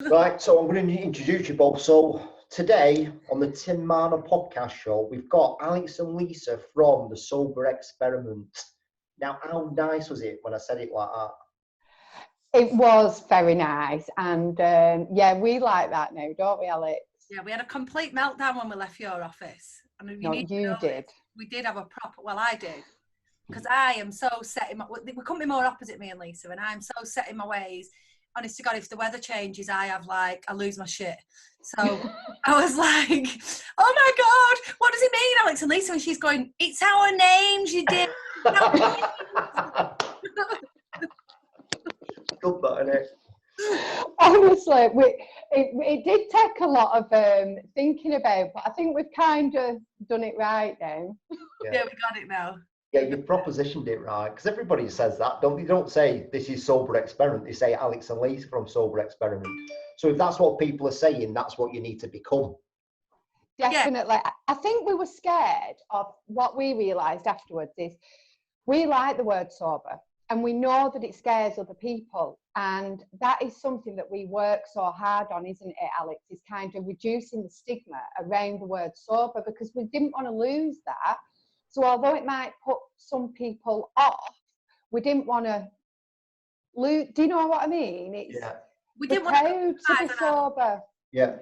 Right, so I'm going to introduce you both. So today on the Tim Marner podcast show, we've got Alex and Lisa from the Sober Experiment. Now, how nice was it when I said it like that? It was very nice, and yeah, we like that now, don't we, Alex? Yeah, we had a complete meltdown when we left your office. And No, you did. We did have a proper, well, I did. Because I am so set in my, we couldn't be more opposite, me and Lisa, and I'm so set in my ways. Honest to God, if the weather changes, I lose my shit. So I was like, oh my God, what does it mean, Alex and Lisa? And she's going, it's our names, you did. Good, that, innit? Honestly, it did take a lot of thinking about, but I think we've kind of done it right now. Yeah, we got it now. Yeah, you propositioned it right, because everybody says that. They don't say this is Sober Experiment. They say Alex and Lisa from Sober Experiment. So if that's what people are saying, that's what you need to become. Definitely. Yeah. I think we were scared of what we realised afterwards is we like the word sober, and we know that it scares other people. And that is something that we work so hard on, isn't it, Alex? Is kind of reducing the stigma around the word sober, because we didn't want to lose that. So although it might put some people off, we didn't want to lose. Do you know what I mean? We didn't want to be sober. Yeah.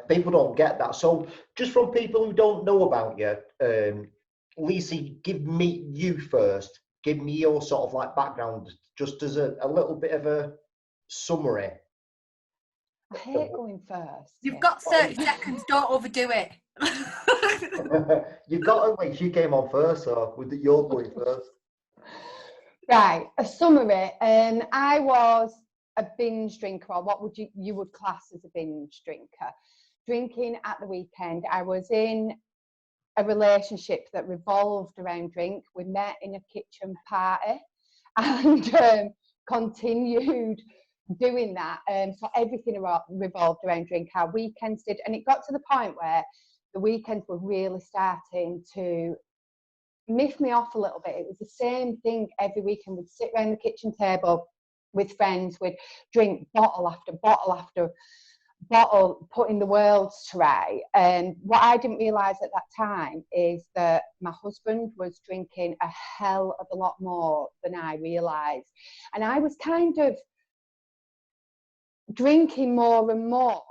People don't get that. So just from people who don't know about you, Lisa, give me you first. Give me your sort of like background, just as a little bit of a summary. I hate going first. You've got 30 seconds, don't overdo it. You've got at least you came on first, so you're going first. Right, a summary. I was a binge drinker, or what would you would class as a binge drinker. Drinking at the weekend. I was in a relationship that revolved around drink. We met in a kitchen party and continued doing that. So everything revolved around drink. Our weekends did, and it got to the point where the weekends were really starting to miff me off a little bit. It was the same thing every weekend. We'd sit around the kitchen table with friends, we'd drink bottle after bottle after bottle, putting the world to right. And what I didn't realise at that time is that my husband was drinking a hell of a lot more than I realised. And I was kind of drinking more and more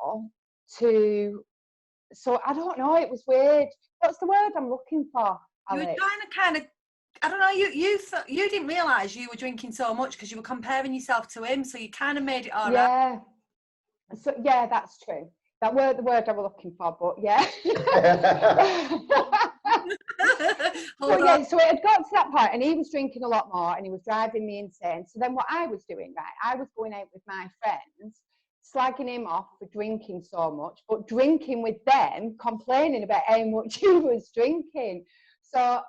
so I don't know, it was weird. What's the word I'm looking for, Alex? You were trying to kind of, I don't know, you didn't realise you were drinking so much because you were comparing yourself to him, so you kind of made it all right. So yeah, that's true. That word, the word I was looking for, but yeah. So it had got to that point, and he was drinking a lot more, and he was driving me insane. So then what I was doing, right, I was going out with my friends, slagging him off for drinking so much, but drinking with them, complaining about how much he was drinking. So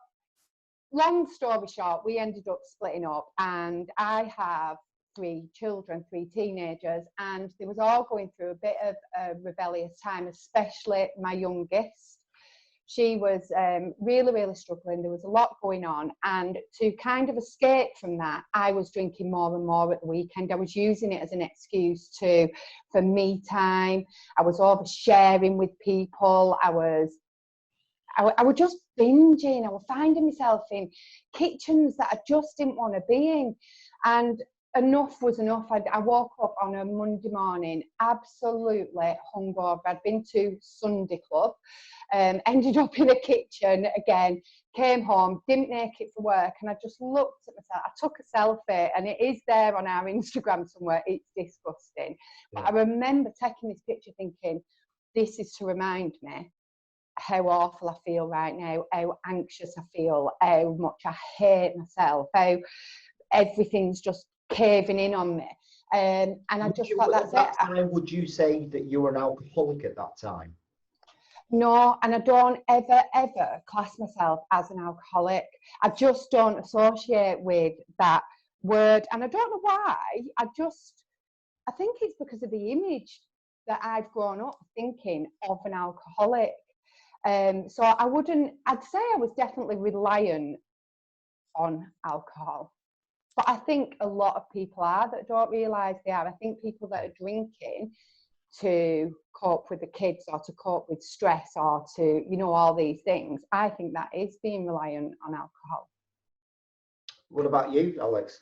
long story short, we ended up splitting up, and I have 3 children, 3 teenagers, and they was all going through a bit of a rebellious time, especially my youngest. She was really, really struggling. There was a lot going on, and to kind of escape from that, I was drinking more and more at the weekend. I was using it as an excuse for me time. I was oversharing with people. I was just binging. I was finding myself in kitchens that I just didn't want to be in, and enough was enough. I woke up on a Monday morning absolutely hungover. I'd been to Sunday club, ended up in a kitchen again, came home, didn't make it for work, and I just looked at myself. I took a selfie, and it is there on our Instagram somewhere. It's disgusting. But I remember taking this picture thinking, this is to remind me how awful I feel right now, how anxious I feel, how much I hate myself, how everything's just caving in on me, and I just thought that's it. Time, would you say that you were an alcoholic at that time? No, and I don't ever class myself as an alcoholic. I just don't associate with that word, and I don't know why. I think it's because of the image that I've grown up thinking of an alcoholic. So I'd say I was definitely reliant on alcohol. But I think a lot of people are that don't realise they are. I think people that are drinking to cope with the kids or to cope with stress or to, you know, all these things, I think that is being reliant on alcohol. What about you, Alex?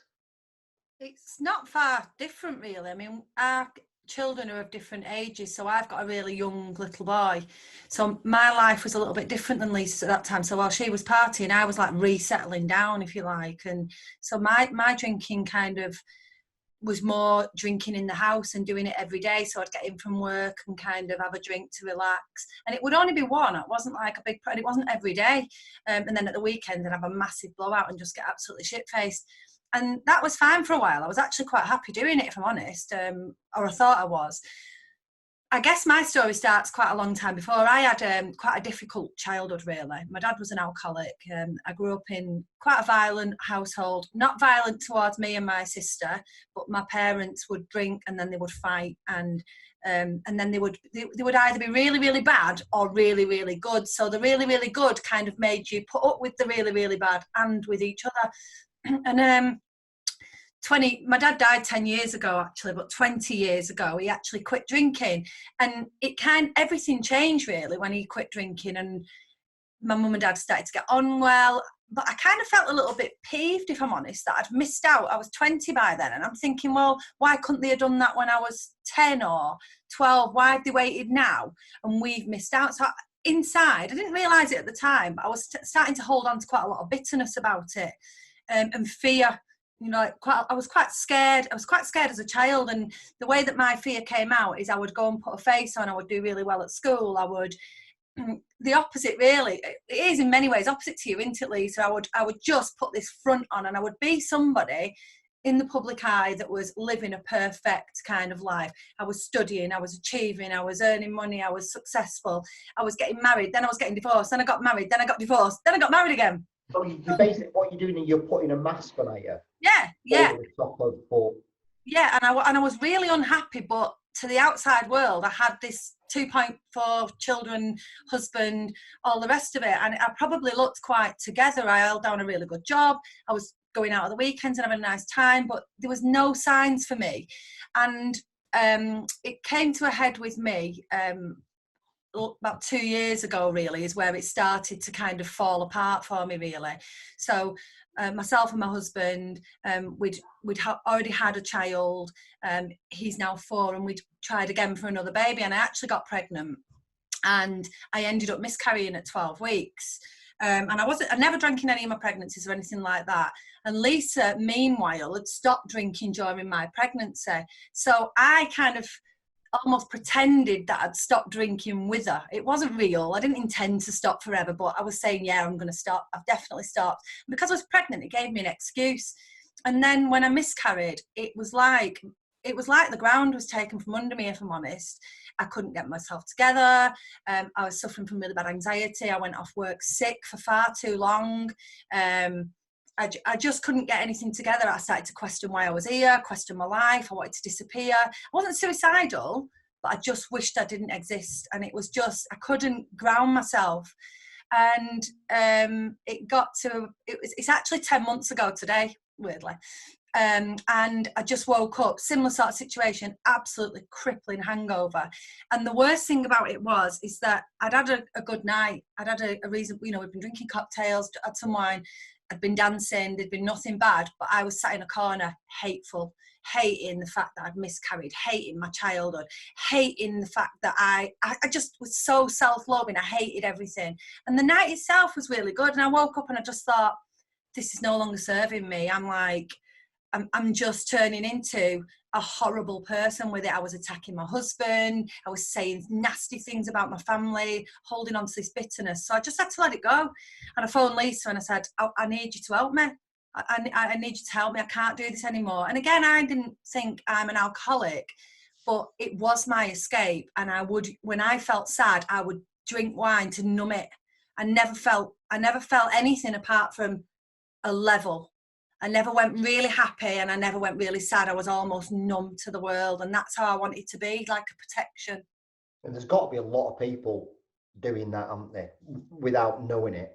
It's not far different, really. I mean, our children are of different ages, so I've got a really young little boy. So my life was a little bit different than Lisa's at that time. So while she was partying, I was like resettling down, if you like. And so my drinking kind of was more drinking in the house and doing it every day. So I'd get in from work and kind of have a drink to relax. And it would only be one. It wasn't like a big, and it wasn't every day. And then at the weekend, I'd have a massive blowout and just get absolutely shit-faced. And that was fine for a while. I was actually quite happy doing it, if I'm honest, or I thought I was. I guess my story starts quite a long time before. I had quite a difficult childhood, really. My dad was an alcoholic. I grew up in quite a violent household, not violent towards me and my sister, but my parents would drink and then they would fight, and then they would either be really, really bad or really, really good. So the really, really good kind of made you put up with the really, really bad and with each other. And my dad died 10 years ago actually, but 20 years ago he actually quit drinking, and everything changed really when he quit drinking, and my mum and dad started to get on well. But I kind of felt a little bit peeved, if I'm honest, that I'd missed out. I was 20 by then, and I'm thinking, well, why couldn't they have done that when I was 10 or 12? Why have they waited now and we've missed out? So inside, I didn't realise it at the time, but I was starting to hold on to quite a lot of bitterness about it, and fear. You know, I was quite scared. I was quite scared as a child, and the way that my fear came out is I would go and put a face on. I would do really well at school. I would, the opposite really. It is in many ways opposite to you, isn't it, Lisa? I would just put this front on, and I would be somebody in the public eye that was living a perfect kind of life. I was studying, I was achieving, I was earning money, I was successful, I was getting married, then I was getting divorced, then I got married, then I got divorced, then I got married again. So you basically, what you're doing is you're putting a mask on, aren't you? Yeah. Over the top of, but... Yeah, and I was really unhappy, but to the outside world, I had this 2.4 children, husband, all the rest of it, and I probably looked quite together. I held down a really good job. I was going out at the weekends and having a nice time, but there was no signs for me. And it came to a head with me about 2 years ago, really, is where it started to kind of fall apart for me, really. So myself and my husband, we'd already had a child. He's now 4, and we'd tried again for another baby, and I actually got pregnant, and I ended up miscarrying at 12 weeks. And I never drank in any of my pregnancies or anything like that. And Lisa, meanwhile, had stopped drinking during my pregnancy. So I kind of almost pretended that I'd stopped drinking with her. It wasn't real. I didn't intend to stop forever, but I was saying, yeah, I'm going to stop. I've definitely stopped. And because I was pregnant, it gave me an excuse. And then when I miscarried, it was like the ground was taken from under me, if I'm honest. I couldn't get myself together. I was suffering from really bad anxiety. I went off work sick for far too long. I just couldn't get anything together. I started to question why I was here, question my life. I wanted to disappear. I wasn't suicidal, but I just wished I didn't exist. And it was just, I couldn't ground myself. And it's actually 10 months ago today, weirdly. And I just woke up, similar sort of situation, absolutely crippling hangover. And the worst thing about it is that I'd had a good night. I'd had a reason, you know, we'd been drinking cocktails, had some wine, I'd been dancing, there'd been nothing bad, but I was sat in a corner, hating the fact that I'd miscarried, hating my childhood, hating the fact that I just was so self-loathing. I hated everything. And the night itself was really good. And I woke up and I just thought, this is no longer serving me. I'm just turning into a horrible person with it. I was attacking my husband. I was saying nasty things about my family, holding on to this bitterness. So I just had to let it go. And I phoned Lisa and I said, I need you to help me. I need you to help me. I can't do this anymore. And again, I didn't think I'm an alcoholic, but it was my escape. And when I felt sad, I would drink wine to numb it. I never felt anything apart from a level. I never went really happy and I never went really sad. I was almost numb to the world, and that's how I wanted to be, like a protection. And there's got to be a lot of people doing that, aren't there, without knowing it?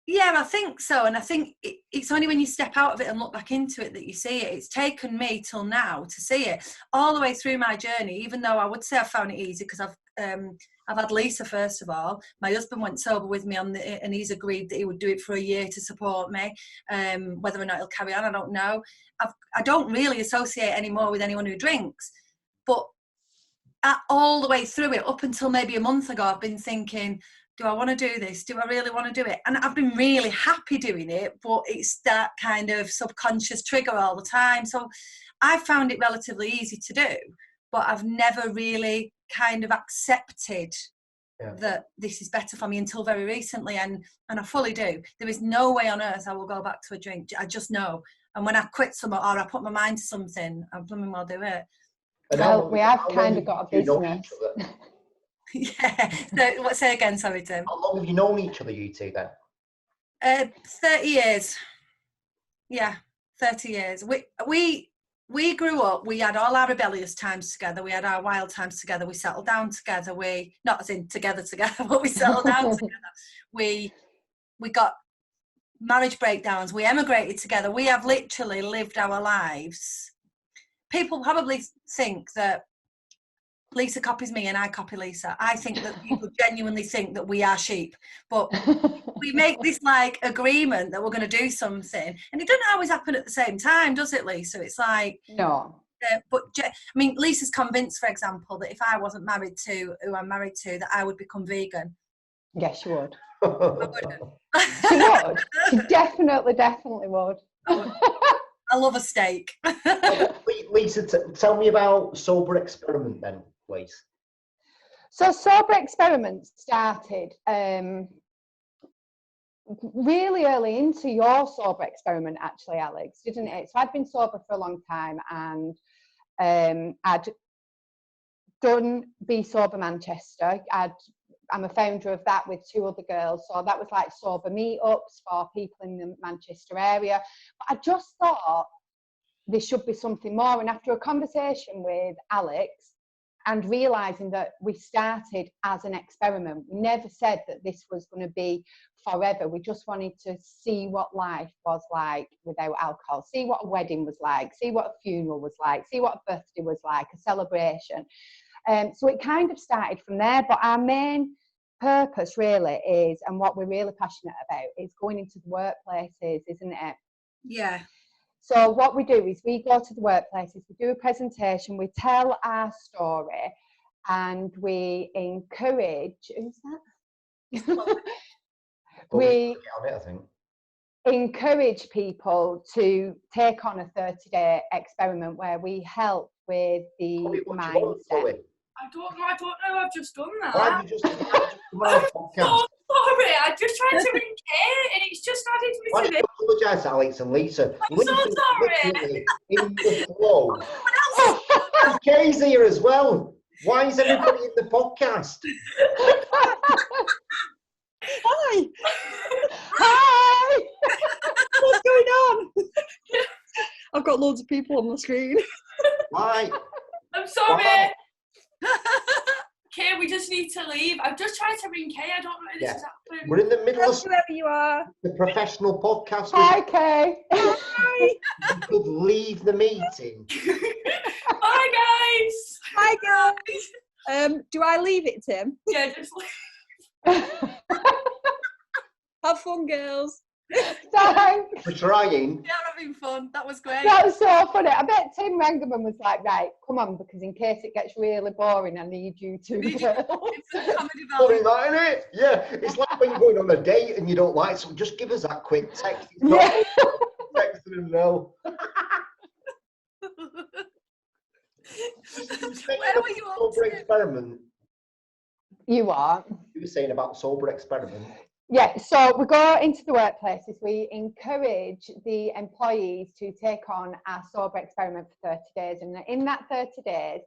Yeah, I think so. And I think it's only when you step out of it and look back into it that you see it. It's taken me till now to see it all the way through my journey, even though I would say I found it easy because I've had Lisa, first of all. My husband went sober with me and he's agreed that he would do it for a year to support me. Whether or not he'll carry on, I don't know. I don't really associate anymore with anyone who drinks. But all the way through it, up until maybe a month ago, I've been thinking, do I want to do this? Do I really want to do it? And I've been really happy doing it, but it's that kind of subconscious trigger all the time. So I found it relatively easy to do, but I've never really kind of accepted that this is better for me until very recently. And I fully do. There is no way on earth I will go back to a drink. I just know. And when I quit something or I put my mind to something, I'm blooming well do it. Well, we have kind of got a business. Yeah. So, say again, sorry, Tim. How long have you known each other, you two, then? 30 years. Yeah, 30 years. We grew up, we had all our rebellious times together, we had our wild times together, we settled down together, not as in together, but we settled down together. We got marriage breakdowns, we emigrated together, we have literally lived our lives. People probably think that Lisa copies me and I copy Lisa. I think that people genuinely think that we are sheep, but we make this like agreement that we're going to do something, and it doesn't always happen at the same time, does it, Lisa? It's like, no. But I mean, Lisa's convinced, for example, that if I wasn't married to who I'm married to, that I would become vegan. Yes, she would. I wouldn't. She would. She definitely would. I love a steak. Lisa, tell me about Sober Experiment then, please. So Sober Experiment started really early into your Sober Experiment, actually, Alex, didn't it? So I'd been sober for a long time, and I'd done Be Sober Manchester. I'm a founder of that with 2 other girls. So that was like sober meetups for people in the Manchester area. But I just thought there should be something more. And after a conversation with Alex and realising that we started as an experiment, we never said that this was going to be forever. We just wanted to see what life was like without alcohol, see what a wedding was like, see what a funeral was like, see what a birthday was like, a celebration. So it kind of started from there. But our main purpose really is, and what we're really passionate about, is going into the workplaces, isn't it? Yeah. So what we do is we go to the workplaces, we do a presentation, we tell our story, and we encourage, who's that? We encourage people to take on a 30-day experiment where we help with the mindset. I don't know, I've just done that. Why have you just I'm so sorry, I just tried to ring Kate and it's just added me Why to don't you apologise, Alex and Lisa? I'm so sorry. In the flow. Kay's here as well. Why is everybody in the podcast? Hi. Hi! What's going on? I've got loads of people on the screen. Why? I'm sorry. Why? Kay, we just need to leave. I've just tried to ring Kay. I don't know if this is happening. We're in the middle of whoever you are. the professional podcast. Hi, Kay. Hi. You could leave the meeting. Bye, guys. Hi, guys. Do I leave it, Tim? Yeah, just leave. Have fun, girls. Thanks. We're trying. Yeah, having fun. That was great. That was so funny. I bet Tim rang him and was like, right, come on, because in case it gets really boring, I need you two girls. Funny that, isn't it? Yeah, it's like when you're going on a date and you don't like someone, just give us that quick text. Text them no. Where were you up Sober to? Experiment. You are. You were saying about Sober Experiment. Yeah, so we go into the workplaces, we encourage the employees to take on our Sober Experiment for 30 days. And in that 30 days,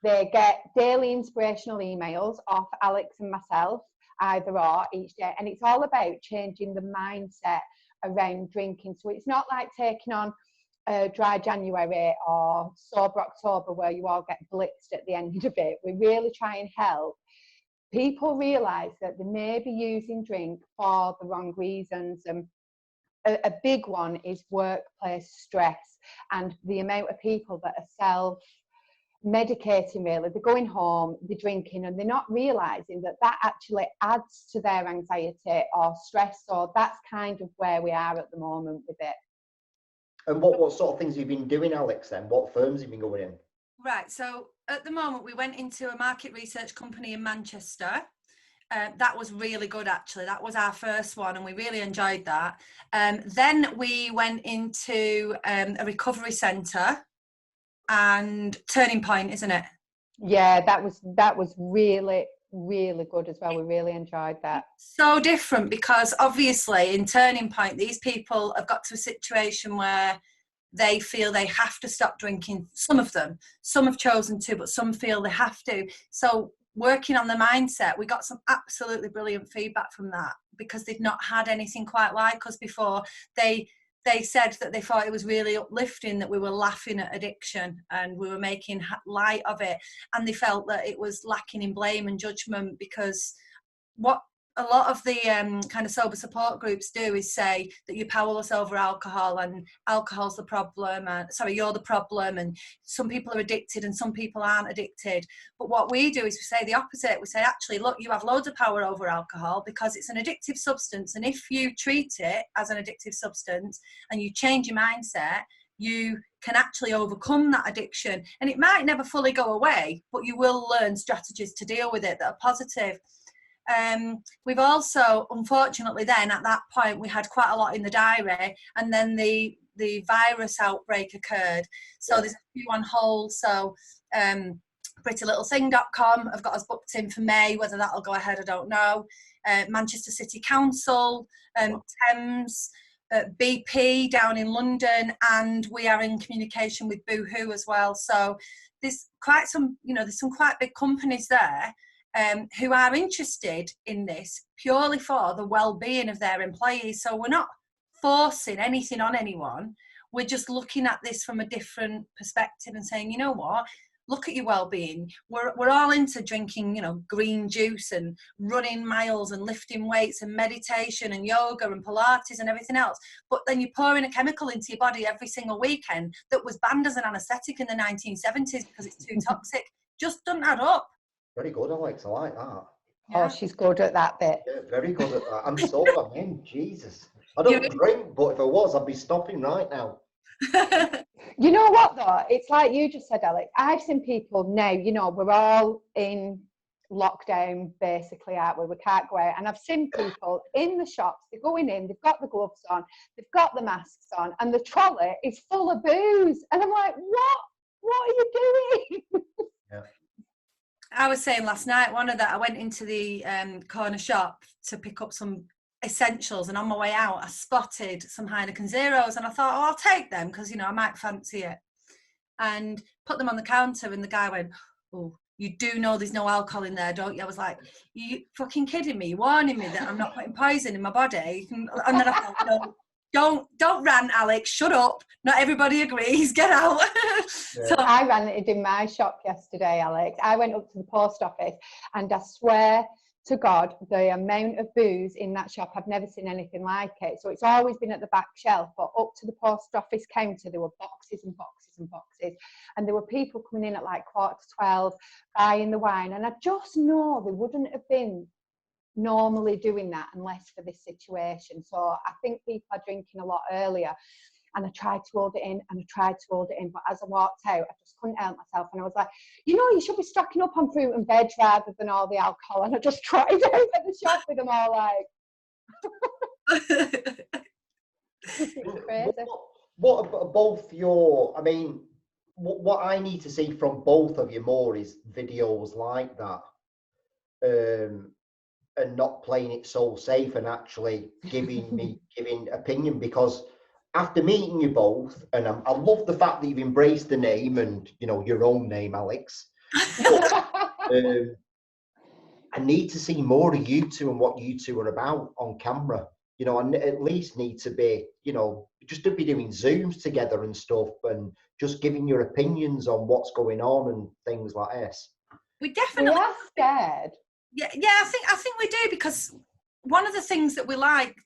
they get daily inspirational emails off Alex and myself, either or, each day. And it's all about changing the mindset around drinking. So it's not like taking on Dry January or Sober October where you all get blitzed at the end of it. We really try and help people realise that they may be using drink for the wrong reasons. And a big one is workplace stress and the amount of people that are self-medicating, really. They're going home, they're drinking, and they're not realising that that actually adds to their anxiety or stress. So that's kind of where we are at the moment with it. And what sort of things have you been doing, Alex, then? What firms have you been going in? Right, so at the moment we went into a market research company in Manchester. That was really good, actually. That was our first one, and we really enjoyed that. Then we went into a recovery centre and Turning Point, isn't it? Yeah, that was really, really good as well. We really enjoyed that. So different, because obviously in Turning Point, these people have got to a situation where they feel they have to stop drinking. Some of them, some have chosen to, but some feel they have to. So working on the mindset, we got some absolutely brilliant feedback from that, because they'd not had anything quite like us before. They said that they thought it was really uplifting that we were laughing at addiction and we were making light of it, and they felt that it was lacking in blame and judgment, because what a lot of the kind of sober support groups do is say that you're powerless over alcohol, and alcohol's the problem, and you're the problem, and some people are addicted and some people aren't addicted. But what we do is we say the opposite. We say, actually, look, you have loads of power over alcohol because it's an addictive substance, and if you treat it as an addictive substance and you change your mindset, you can actually overcome that addiction. And it might never fully go away, but you will learn strategies to deal with it that are positive. We've also, unfortunately, then at that point we had quite a lot in the diary, and then the virus outbreak occurred, so there's a few on hold. So prettylittlething.com have got us booked in for May. Whether that'll go ahead, I don't know. Manchester City Council, Thames, BP down in London, and we are in communication with Boohoo as well. So there's quite some, there's some quite big companies there who are interested in this purely for the well-being of their employees. So we're not forcing anything on anyone. We're just looking at this from a different perspective and saying, you know what, look at your well-being. We're all into drinking, green juice and running miles and lifting weights and meditation and yoga and Pilates and everything else. But then you're pouring a chemical into your body every single weekend that was banned as an anaesthetic in the 1970s because it's too toxic. Just doesn't add up. Very good, Alex. I like that. Yeah. Oh, she's good at that bit. Yeah, very good at that. I'm sober, man. Jesus. I don't drink, but if I was, I'd be stopping right now. You know what, though? It's like you just said, Alex. I've seen people now, we're all in lockdown, basically, aren't we? We can't go out. And I've seen people in the shops, they're going in, they've got the gloves on, they've got the masks on, and the trolley is full of booze. And I'm like, what? What are you doing? Yeah. I was saying last night, I went into the corner shop to pick up some essentials, and on my way out I spotted some Heineken Zeros, and I thought, I'll take them because I might fancy it, and put them on the counter, and the guy went, oh, you do know there's no alcohol in there, don't you? I was like, you fucking kidding me? You're warning me that I'm not putting poison in my body? And then I thought, don't rant, Alex, shut up, not everybody agrees, get out. Yeah. So I ranted in my shop yesterday, Alex. I went up to the post office, and I swear to God, the amount of booze in that shop, I've never seen anything like it. So it's always been at the back shelf, but up to the post office counter, there were boxes and boxes and boxes. And there were people coming in at like 11:45, buying the wine. And I just know they wouldn't have been normally doing that unless for this situation. So I think people are drinking a lot earlier. And I tried to hold it in, but as I walked out, I just couldn't help myself. And I was like, you should be stocking up on fruit and veg rather than all the alcohol. And I just tried out at the shop with them all like. Crazy. What both your, what I need to see from both of you more is videos like that. And not playing it so safe and actually giving opinion, because after meeting you both, and I love the fact that you've embraced the name and your own name, Alex. I need to see more of you two and what you two are about on camera. I at least need to be, just to be doing Zooms together and stuff, and just giving your opinions on what's going on and things like this. We definitely are scared. Yeah, I think we do, because one of the things that we like,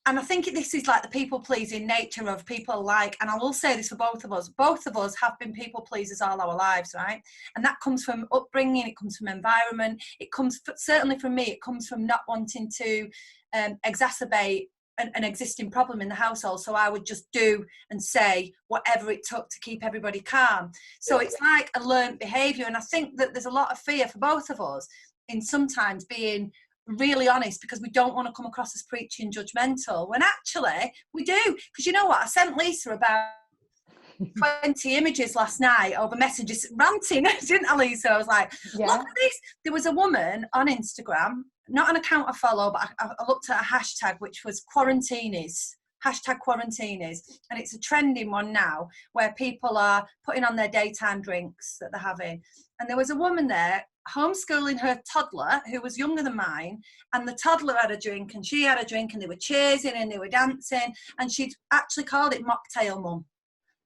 and I think this is like the people pleasing nature of people like, and I will say this for both of us have been people pleasers all our lives, right? And that comes from upbringing, it comes from environment, it comes certainly from me, it comes from not wanting to exacerbate an existing problem in the household, so I would just do and say whatever it took to keep everybody calm. So it's like a learned behaviour, and I think that there's a lot of fear for both of us in sometimes being really honest, because we don't want to come across as preachy and judgmental, when actually we do. Because you know what, I sent Lisa about 20 images last night over messages, ranting, didn't I, Lisa? I was like, look at this. There was a woman on Instagram, not an account I follow, but I looked at a hashtag which was quarantinis, #quarantinis, and it's a trending one now where people are putting on their daytime drinks that they're having. And there was a woman there homeschooling her toddler who was younger than mine, and the toddler had a drink and she had a drink, and they were cheersing and they were dancing, and she'd actually called it mocktail mum.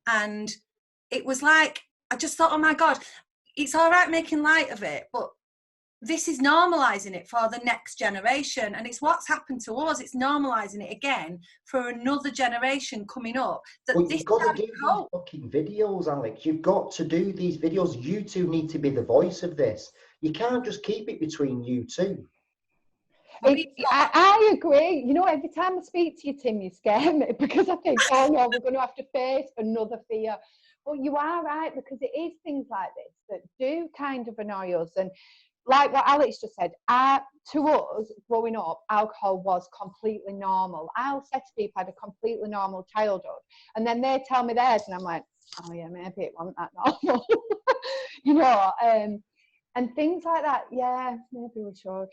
And it was like, I just thought, oh my God, it's all right making light of it, but this is normalising it for the next generation. And it's what's happened to us. It's normalising it again for another generation coming up. That Well, this you've got to do these fucking videos, Alex. You've got to do these videos. You two need to be the voice of this. You can't just keep it between you two. I agree. You know, every time I speak to you, Tim, you scare me, because I think, oh no, we're going to have to face another fear. But you are right, because it is things like this that do kind of annoy us. And like what Alex just said, to us, growing up, alcohol was completely normal. I'll say to people, I had a completely normal childhood. And then they tell me theirs, and I'm like, oh yeah, maybe it wasn't that normal. You know, and things like that. Yeah, maybe we should.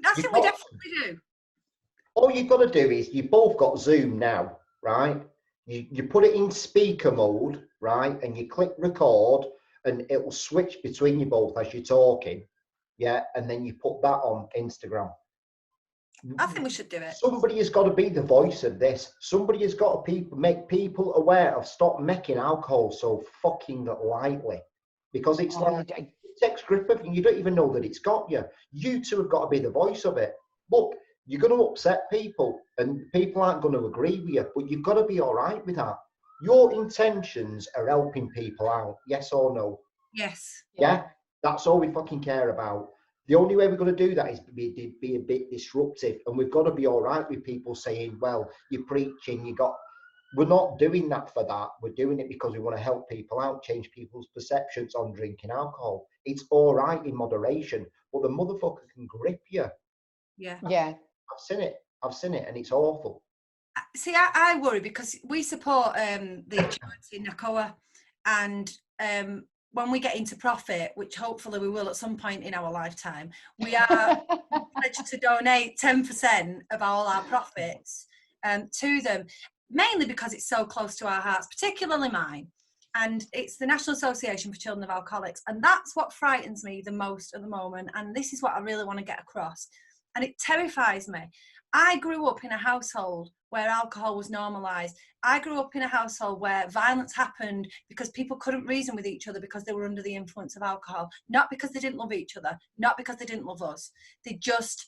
I think we definitely do. All you've got to do is, you've both got Zoom now, right? You put it in speaker mode, right? And you click record, and it will switch between you both as you're talking. Yeah, and then you put that on Instagram. I think we should do it. Somebody has got to be the voice of this. Somebody has got to make people aware of stop making alcohol so fucking lightly, because it's like it takes grip of you. You don't even know that it's got you. You two have got to be the voice of it. Look, you're going to upset people, and people aren't going to agree with you, but you've got to be all right with that. Your intentions are helping people out, yes or no? Yes. Yeah, that's all we fucking care about. The only way we're going to do that is be a bit disruptive, and we've got to be all right with people saying, well, you're preaching, we're not doing that for that. We're doing it because we want to help people out, change people's perceptions on drinking alcohol. It's all right in moderation, but the motherfucker can grip you. Yeah. I've seen it, and it's awful. See, I worry, because we support the charity NACOA, and when we get into profit, which hopefully we will at some point in our lifetime, we are pledged to donate 10% of all our profits to them, mainly because it's so close to our hearts, particularly mine. And it's the National Association for Children of Alcoholics. And that's what frightens me the most at the moment. And this is what I really want to get across. And it terrifies me. I grew up in a household where alcohol was normalised. I grew up in a household where violence happened because people couldn't reason with each other because they were under the influence of alcohol. Not because they didn't love each other, not because they didn't love us. They just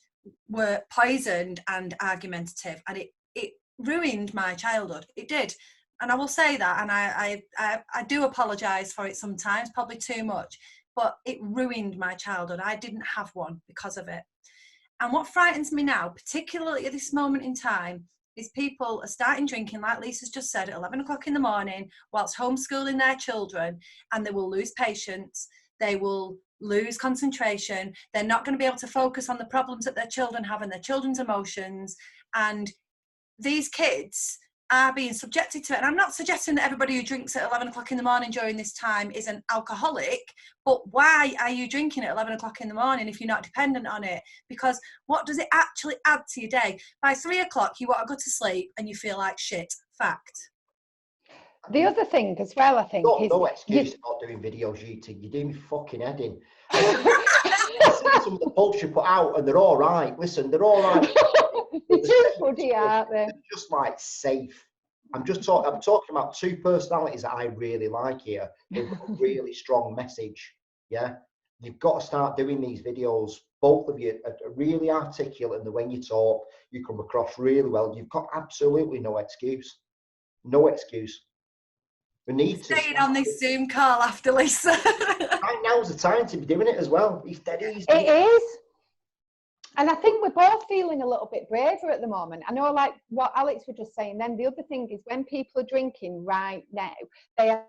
were poisoned and argumentative. And it ruined my childhood. It did. And I will say that, and I do apologise for it sometimes, probably too much, but it ruined my childhood. I didn't have one because of it. And what frightens me now, particularly at this moment in time, is people are starting drinking, like Lisa's just said, at 11 o'clock in the morning whilst homeschooling their children, and they will lose patience, they will lose concentration, they're not going to be able to focus on the problems that their children have and their children's emotions, and these kids are being subjected to it. And I'm not suggesting that everybody who drinks at 11 o'clock in the morning during this time is an alcoholic, but why are you drinking at 11 o'clock in the morning if you're not dependent on it? Because what does it actually add to your day? By 3 o'clock, you want to go to sleep and you feel like shit. Fact. The other thing as well, I think, is... No excuse not doing videos, you're doing me fucking head in. I've seen some of the posts you put out, and they're all right. Listen, they're all right. They're too funny, aren't they? They're just like safe. I'm talking about two personalities that I really like here. They've got a really strong message. Yeah. You've got to start doing these videos. Both of you are really articulate, and the way you talk, you come across really well. You've got absolutely no excuse. No excuse. We need to Staying on this Zoom call after Lisa. Right now's the time to be doing it as well. It's dead easy. It is. And I think we're both feeling a little bit braver at the moment. I know, like what Alex was just saying then, the other thing is when people are drinking right now, they are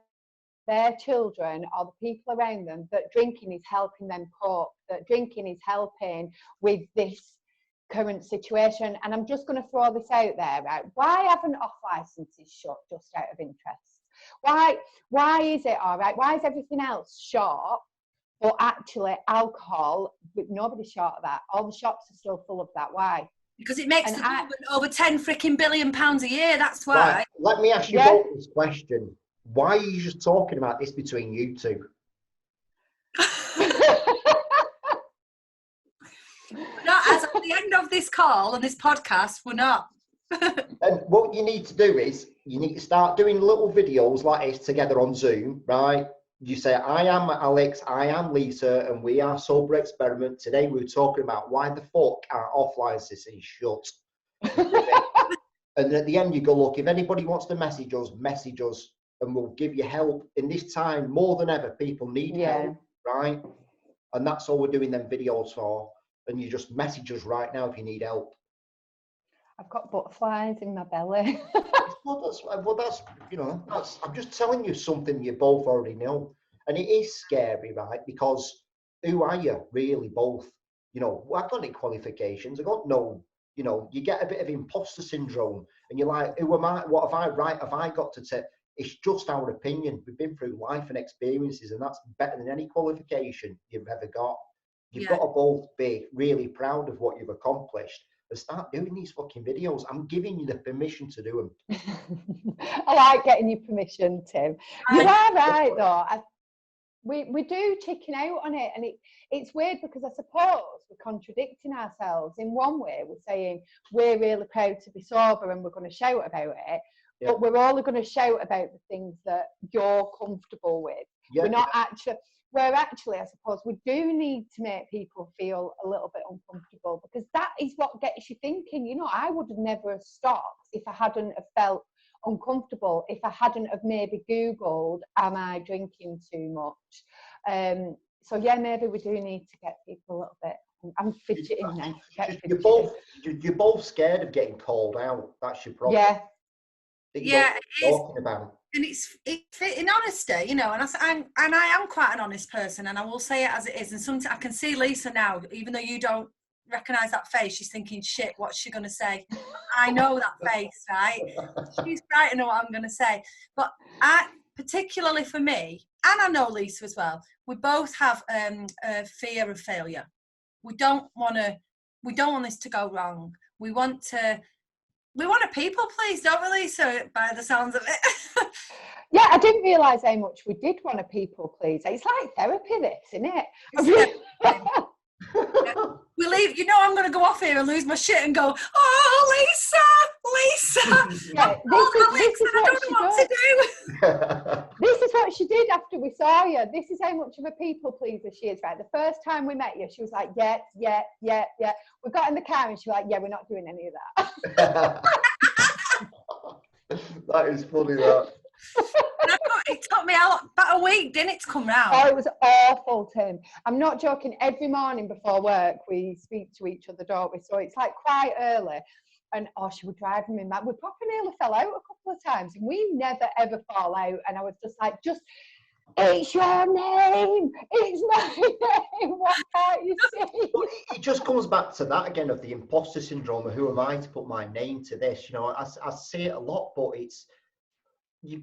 their children or the people around them, that drinking is helping them cope, that drinking is helping with this current situation. And I'm just going to throw this out there, right? Why haven't off licenses shut, just out of interest? Why is it all right? Why is everything else short? But actually, alcohol, but nobody's short of that. All the shops are still full of that. Why? Because it makes the government over £10 billion a year. That's why. Right. Let me ask you both this question. Why are you just talking about this between you two? Not as at the end of this call and this podcast, we're not. And what you need to do is you need to start doing little videos like this together on Zoom, right? You say, I am Alex, I am Lisa, and we are Sober Experiment. Today we're talking about why the fuck our off licenses shut. And at the end you go, look, if anybody wants to message us, and we'll give you help. In this time, more than ever, people need help, right? And that's all we're doing them videos for. And you just message us right now if you need help. I've got butterflies in my belly. I'm just telling you something you both already know. And it is scary, right? Because who are you really both? You know, I've got any qualifications. I've got no, you get a bit of imposter syndrome and you're like, who am I? What have I got to take? It's just our opinion. We've been through life and experiences, and that's better than any qualification you've ever got. You've got to both be really proud of what you've accomplished and start doing these fucking videos. I'm giving you the permission to do them. I like getting your permission, Tim. You are right, though. We do chicken out on it, and it's weird because I suppose we're contradicting ourselves. In one way, we're saying we're really proud to be sober and we're going to shout about it. But we're only going to shout about the things that you're comfortable with. We're not actually, I suppose, we do need to make people feel a little bit uncomfortable, because that is what gets you thinking. I would have never have stopped if I hadn't have felt uncomfortable, if I hadn't have maybe Googled, am I drinking too much? So maybe we do need to get people a little bit. I'm fidgeting now. You're both scared of getting called out. That's your problem. Yeah, it is. Talking about. And it's in honesty, and I am quite an honest person, and I will say it as it is. And sometimes I can see Lisa now, even though you don't recognise that face, she's thinking, shit, what's she going to say? I know that face, right? She's right to know what I'm going to say. But particularly for me, and I know Lisa as well, we both have a fear of failure. We don't want this to go wrong. We want to people please, don't we, Lisa, by the sounds of it? Yeah, I didn't realise how much we did want to people please. It's like therapy, this, isn't it? We leave, I'm going to go off here and lose my shit and go, oh, Lisa, yeah, Alex, and I don't know what to do. This is what she did after we saw you. This is how much of a people pleaser she is, right? The first time we met you, she was like, yeah. We got in the car and she was like, yeah, we're not doing any of that. That is funny, that. It took me about a week, didn't it, to come round? Oh, it was awful, Tim. I'm not joking. Every morning before work, we speak to each other, don't we? So it's like quite early. And she was driving me mad. We probably nearly fell out a couple of times. And we never, ever fall out. And I was just like, it's your name. It's my name. What can't you see? Well, it just comes back to that again of the imposter syndrome. Who am I to put my name to this? I see it a lot, but it's,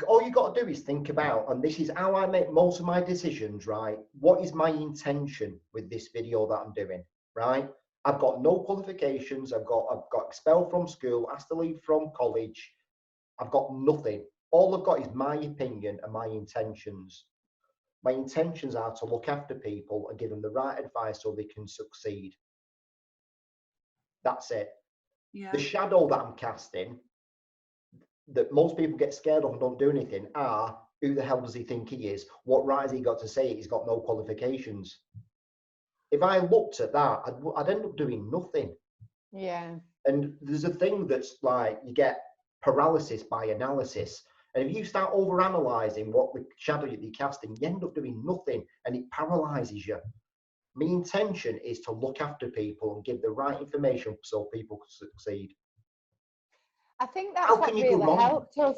all you got to do is think about, and this is how I make most of my decisions, right? What is my intention with this video that I'm doing, right? I've got no qualifications. I've got expelled from school, asked to leave from college. I've got nothing. All I've got is my opinion and my intentions. My intentions are to look after people and give them the right advice so they can succeed. That's it. Yeah. The shadow that I'm casting, that most people get scared of and don't do anything, are, who the hell does he think he is? What right has he got to say it? He's got no qualifications. if I looked at that, I'd end up doing nothing. Yeah. And there's a thing that's like, you get paralysis by analysis. And if you start over-analysing what the shadow you're casting, you end up doing nothing, and it paralyses you. My intention is to look after people and give the right information so people can succeed. I think that's How what can you go really wrong? helped us.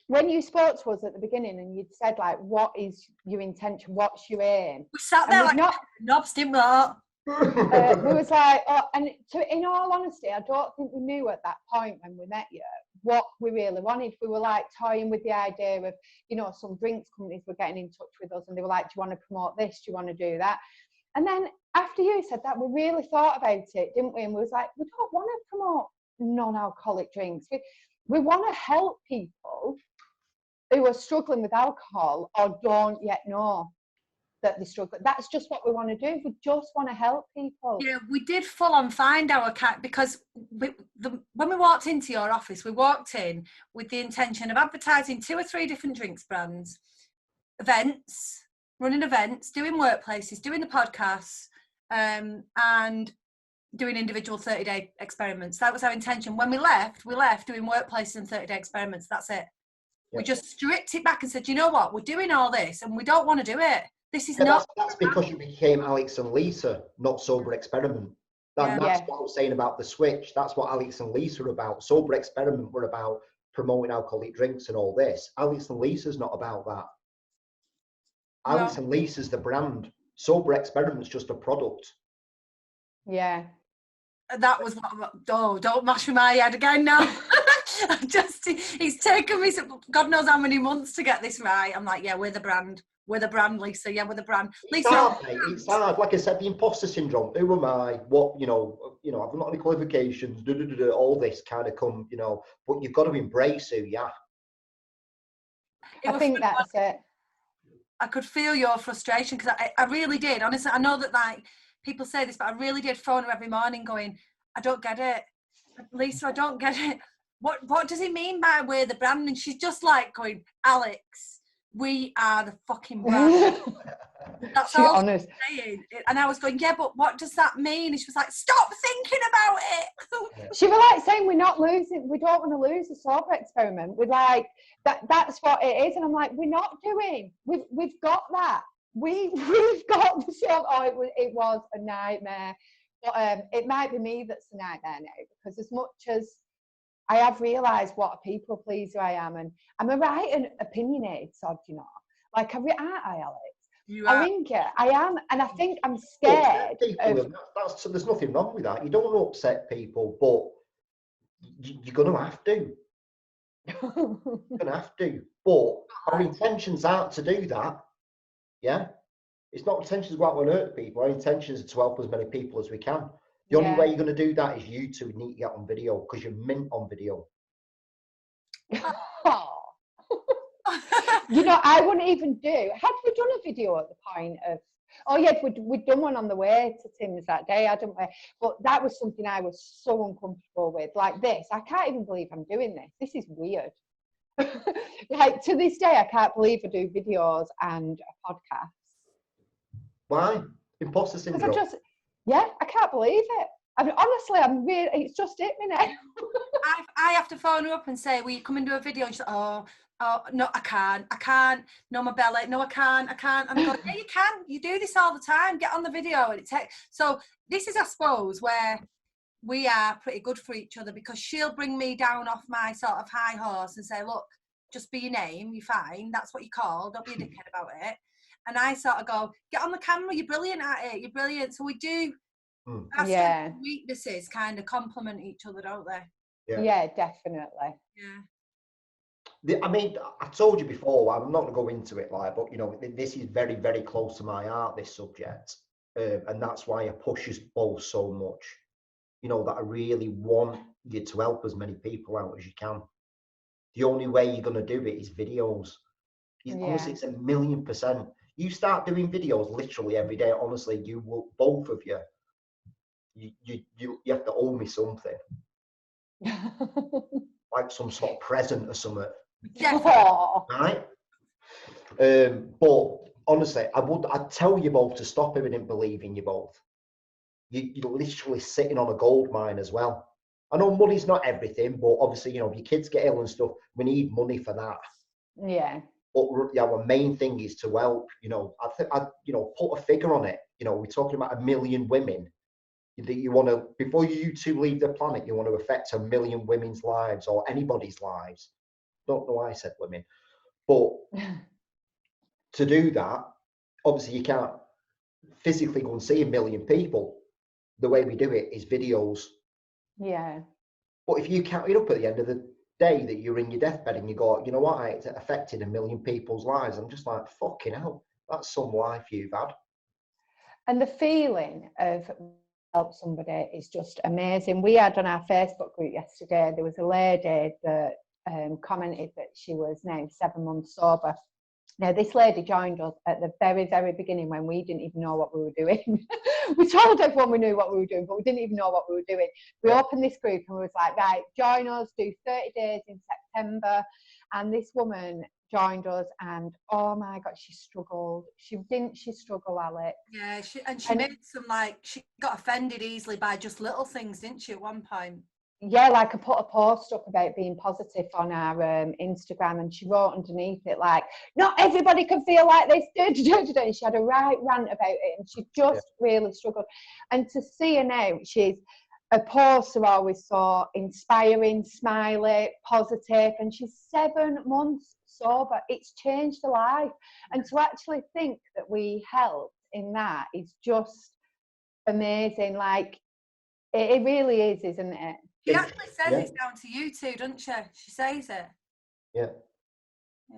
When you spoke to us at the beginning and you'd said, like, what is your intention? What's your aim? We sat And there we've like knobs, didn't we? we was like, oh, and in all honesty, I don't think we knew at that point when we met you what we really wanted. We were like toying with the idea of, you know, some drinks companies were getting in touch with us and they were like, do you want to promote this? Do you want to do that? And then after you said that, we really thought about it, didn't we? And we was like, we don't want to promote non-alcoholic drinks. We want to help people who are struggling with alcohol or don't yet know that they struggle. That's just what we want to do. We just want to help people. Yeah, we did full on find our cat, because when we walked into your office, we walked in with the intention of advertising 2 or 3 different drinks brands, events, running events, doing workplaces, doing the podcasts, and doing individual 30-day experiments. That was our intention. When we left doing workplaces and 30-day experiments. That's it. We just stripped it back and said, you know what, we're doing all this and we don't want to do it. This is not. That's because you became Alex and Lisa, not Sober Experiment. That's what I was saying about the switch. That's what Alex and Lisa are about. Sober Experiment were about promoting alcoholic drinks and all this. Alex and Lisa's not about that. Alex and Lisa's the brand. Sober Experiment's just a product. Yeah. That was what. Don't mash with my head again now. It's taken me God knows how many months to get this right. I'm like, yeah, we're the brand. We're the brand, Lisa. Yeah, we're the brand. Lisa, it's hard. Like I said, the imposter syndrome. Who am I? What, you know, I've not any qualifications. All this kind of come, but you've got to embrace who you are. I think that's it. I could feel your frustration, because I really did. Honestly, I know that like people say this, but I really did phone her every morning going, I don't get it. Lisa, I don't get it. What does he mean by we're the brand? And she's just like going, Alex, we are the fucking brand. That's all honest. she's saying. And I was going, yeah, but what does that mean? And she was like, stop thinking about it. She was like saying, we don't want to lose the Sober Experiment. We're like, that's what it is. And I'm like, we're not doing. We've got that. We've got the show. Oh, it was a nightmare. But it might be me that's a nightmare now, because as much as I have realised what a people pleaser I am, and I'm a right and opinionated sod, like aren't I, Alex? You are. I think I am, and I think I'm scared. There's nothing wrong with that. You don't want to upset people, but you're going to have to. You're going to have to. But our intentions aren't to do that. Yeah? It's not intentions to go out and hurt people. Our intentions are to help as many people as we can. The only way you're going to do that is you two need to get on video, because you're mint on video. I wouldn't even do. Had we done a video at the point of? Oh yeah, we'd done one on the way to Tim's that day, hadn't we? But that was something I was so uncomfortable with. Like this, I can't even believe I'm doing this. This is weird. Like to this day, I can't believe I do videos and a podcast. Why? Imposter syndrome. I can't believe it. Honestly, I'm really. It's just hit me now. I have to phone her up and say, will you come and do a video? And she's like, oh no, I can't. No, my belly. No, I can't. And I go, yeah, you can. You do this all the time. Get on the video. And so this is, I suppose, where we are pretty good for each other, because she'll bring me down off my sort of high horse and say, look, just be your name. You're fine. That's what you call. Don't be a dickhead about it. And I sort of go, get on the camera. You're brilliant at it. You're brilliant. So we do. Our strengths and weaknesses kind of complement each other, don't they? Yeah, definitely. Yeah. I mean, I told you before, I'm not going to go into it, but this is very, very close to my heart, this subject, and that's why I push us both so much. That I really want you to help as many people out as you can. The only way you're going to do it is videos. Honestly, it's 1,000,000%. You start doing videos literally every day. Honestly, you will, both of you. You have to owe me something. Like some sort of present or something. Yeah. Right? But honestly, I'd tell you both to stop if I didn't believe in you both. You're literally sitting on a gold mine as well. I know money's not everything, but obviously, you know, if your kids get ill and stuff, we need money for that. Yeah. But yeah, our main thing is to help. You know, I think you know, put a figure on it. You know, we're talking about 1 million women that you want to, before you two leave the planet, you want to affect 1 million women's lives or anybody's lives. Don't know why I said women, but to do that, obviously you can't physically go and see 1 million people. The way we do it is videos. Yeah. But if you count it up at the end of the day that you're in your deathbed and you go, you know what, it's affected 1 million people's lives, I'm just like, fucking hell, that's some life you've had. And the feeling of help somebody is just amazing. We had on our Facebook group yesterday, there was a lady that commented that she was now 7 months sober. Now, this lady joined us at the very, very beginning when we didn't even know what we were doing. We told everyone we knew what we were doing, but we didn't even know what we were doing. We opened this group and we was like, right, join us, do 30 days in September. And this woman joined us and, oh my God, she struggled. She struggle, Alex? Yeah, she made some, like, she got offended easily by just little things, didn't she, at one point? Yeah, like I put a post up about being positive on our Instagram, and she wrote underneath it like, not everybody can feel like this. And she had a right rant about it, and she just really struggled. And to see her now, her posts are always so inspiring, smiley, positive, and she's 7 months sober. It's changed her life. And to actually think that we helped in that is just amazing. Like, it really is, isn't it? She actually says it's down to you two, doesn't she? She says it. Yeah.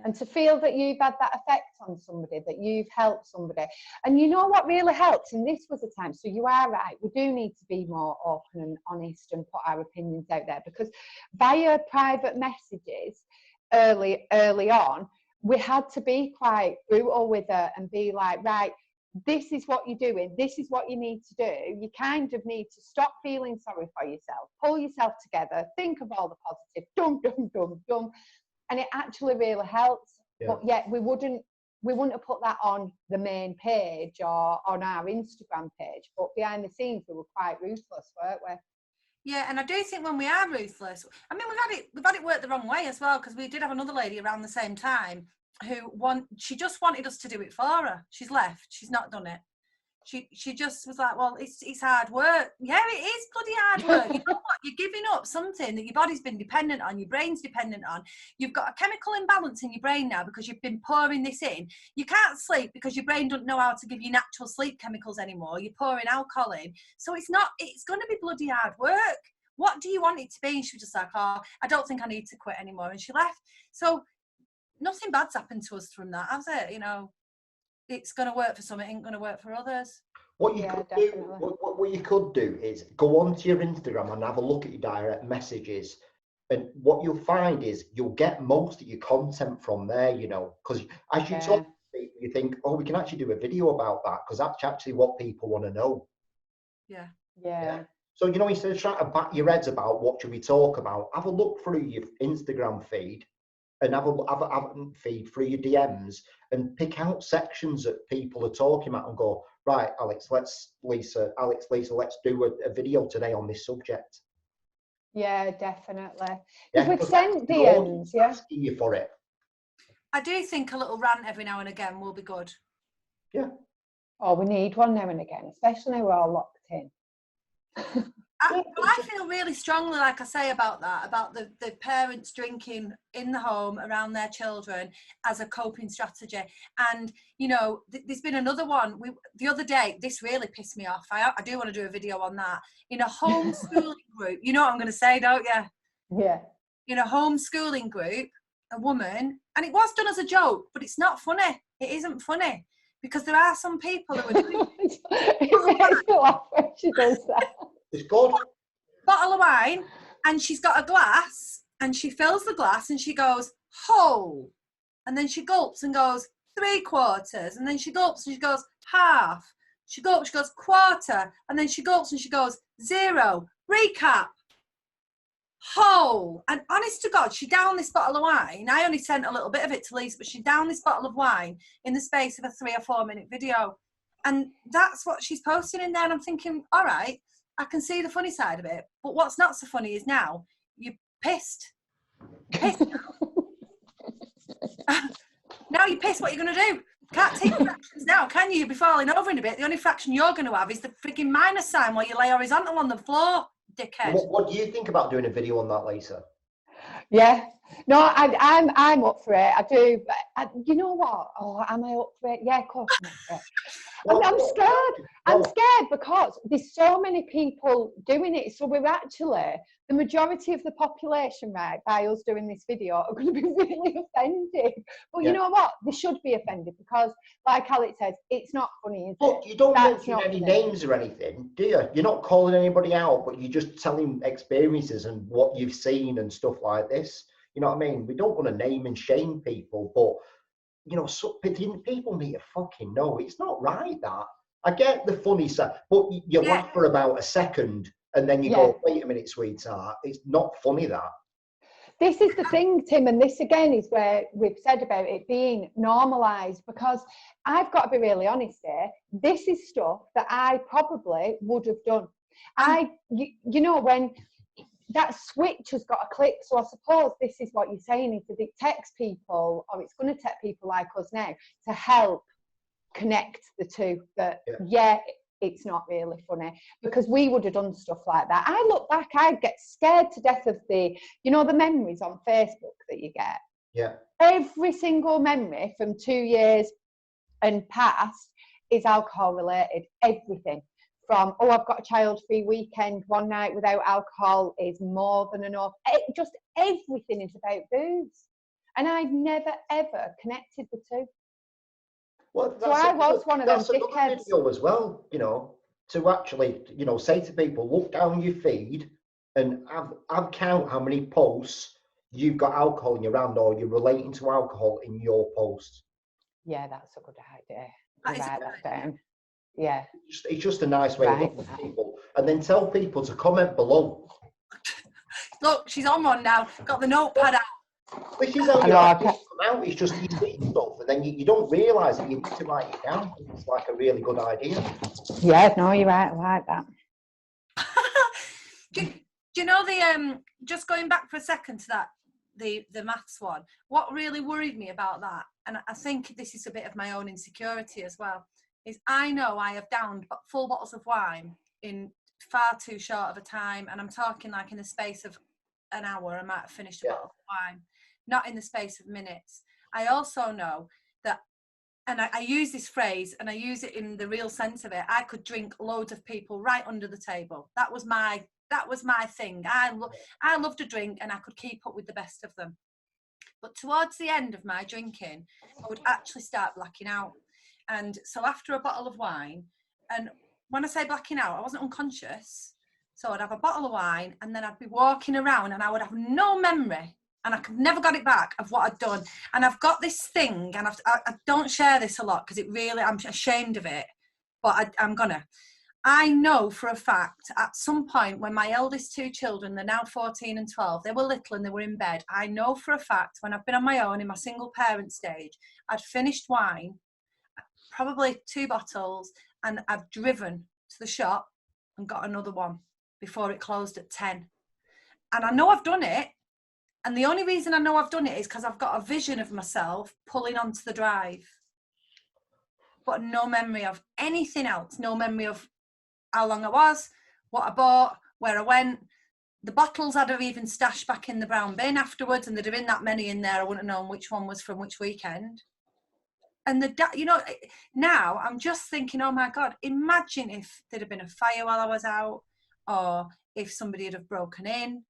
And to feel that you've had that effect on somebody, that you've helped somebody. And you know what really helps? And this was a time, so you are right, we do need to be more open and honest and put our opinions out there, because via private messages early on, we had to be quite brutal with her and be like, right, this is what you're doing, this is what you need to do. You kind of need to stop feeling sorry for yourself, pull yourself together, think of all the positive, and it actually really helps. But yet we wouldn't have put that on the main page or on our Instagram page, but behind the scenes we were quite ruthless, weren't we? Yeah, and I do think when we are ruthless, I mean, we've had it work the wrong way as well, because we did have another lady around the same time she just wanted us to do it for her. She's left. She's not done it. She just was like, well, it's hard work. Yeah, it is bloody hard work. You know what? You're giving up something that your body's been dependent on, your brain's dependent on. You've got a chemical imbalance in your brain now because you've been pouring this in. You can't sleep because your brain doesn't know how to give you natural sleep chemicals anymore. You're pouring alcohol in. So it's going to be bloody hard work. What do you want it to be? And she was just like, oh, I don't think I need to quit anymore. And she left. So nothing bad's happened to us from that, has it? You know, it's going to work for some, it ain't going to work for others. What you could do is go onto your Instagram and have a look at your direct messages, and what you'll find is you'll get most of your content from there. You know, because as you talk, you think, oh, we can actually do a video about that, because that's actually what people want to know. Yeah. So, you know, instead of trying to bat your heads about what should we talk about, have a look through your Instagram feed and have a feed through your DMs and pick out sections that people are talking about and go, right, Lisa, let's do a video today on this subject. Yeah, definitely. Yeah, we've sent DMs, asking you for it. I do think a little rant every now and again will be good. Yeah. Oh, we need one now and again, especially now we're all locked in. I feel really strongly, like I say, about the parents drinking in the home around their children as a coping strategy. And, you know, there's been another one the other day. This really pissed me off. I do want to do a video on that. In a homeschooling group, you know what I'm going to say, don't you? Yeah. In a homeschooling group, a woman, and it was done as a joke, but it's not funny. It isn't funny, because there are some people who are doing it makes me laugh when she does that. It's good. Bottle of wine, and she's got a glass, and she fills the glass, and she goes, whole, and then she gulps and goes 3/4, and then she gulps and she goes half. She gulps, she goes quarter, and then she gulps and she goes 0. Recap. whole. And honest to God, she downed this bottle of wine. I only sent a little bit of it to Lisa, but she downed this bottle of wine in the space of a 3 or 4 minute video. And that's what she's posting in there. And I'm thinking, all right, I can see the funny side of it. But what's not so funny is now you're pissed. Pissed. Now you're pissed, what are you going to do? Can't take fractions now, can you? You'll be falling over in a bit. The only fraction you're going to have is the freaking minus sign while you lay horizontal on the floor, dickhead. What do you think about doing a video on that, Lisa? Yeah. No, I'm up for it. I do. But you know what? Oh, am I up for it? Yeah, of course I'm up for it. I'm scared. I'm scared because there's so many people doing it. So we're actually, the majority of the population, right, by us doing this video are going to be really offended. But you know what? They should be offended because, like Alex says, it's not funny, is it? But you don't mention any names or anything, do you? You're not calling anybody out, but you're just telling experiences and what you've seen and stuff like this. You know what I mean? We don't want to name and shame people, but you know, people need to fucking know it's not right. That I get the funny side, but you laugh for about a second and then you go, "Wait a minute, sweetheart, it's not funny." That this is the thing, Tim, and this again is where we've said about it being normalised, because I've got to be really honest here. This is stuff that I probably would have done. You know, when that switch has got to click. So I suppose this is what you're saying, is that it takes people, or it's going to take people like us now, to help connect the two. That it's not really funny, because we would have done stuff like that. I look back, I'd get scared to death of the memories on Facebook that you get. Yeah. Every single memory from 2 years and past is alcohol related. Everything. From, I've got a child-free weekend, one night without alcohol is more than enough. Just everything is about booze. And I'd never, ever connected the two. Well, so I was one of those dickheads. That's video as well, you know, to actually, you know, say to people, look down your feed and have count how many posts you've got alcohol in your hand or you're relating to alcohol in your posts. Yeah, that's a good idea. Write that down. Yeah. It's just a nice way of looking at people. And then tell people to comment below. Look, she's on one now. Got the notepad out. Which is how you come out. It's just you see stuff and then you don't realise that you need to write it down. It's like a really good idea. Yeah, no, you're right. I like that. do you know the just going back for a second to that, the maths one, what really worried me about that, and I think this is a bit of my own insecurity as well, is I know I have downed full bottles of wine in far too short of a time, and I'm talking like in the space of an hour I might have finished a bottle of wine, not in the space of minutes. I also know that, and I use this phrase and I use it in the real sense of it, I could drink loads of people right under the table. That was my thing. I loved to drink and I could keep up with the best of them. But towards the end of my drinking, I would actually start blacking out. And so after a bottle of wine, and when I say blacking out, I wasn't unconscious. So I'd have a bottle of wine and then I'd be walking around and I would have no memory and I could never got it back of what I'd done. And I've got this thing, and I don't share this a lot because I'm ashamed of it, but I'm gonna. I know for a fact at some point when my eldest two children, they're now 14 and 12, they were little and they were in bed. I know for a fact when I've been on my own in my single parent stage, I'd finished wine, probably 2 bottles, and I've driven to the shop and got another one before it closed at 10. And I know I've done it. And the only reason I know I've done it is because I've got a vision of myself pulling onto the drive. But no memory of anything else. No memory of how long I was, what I bought, where I went. The bottles I'd have even stashed back in the brown bin afterwards, and there'd have been that many in there, I wouldn't have known which one was from which weekend. And now I'm just thinking, oh my God, imagine if there'd have been a fire while I was out, or if somebody had have broken in.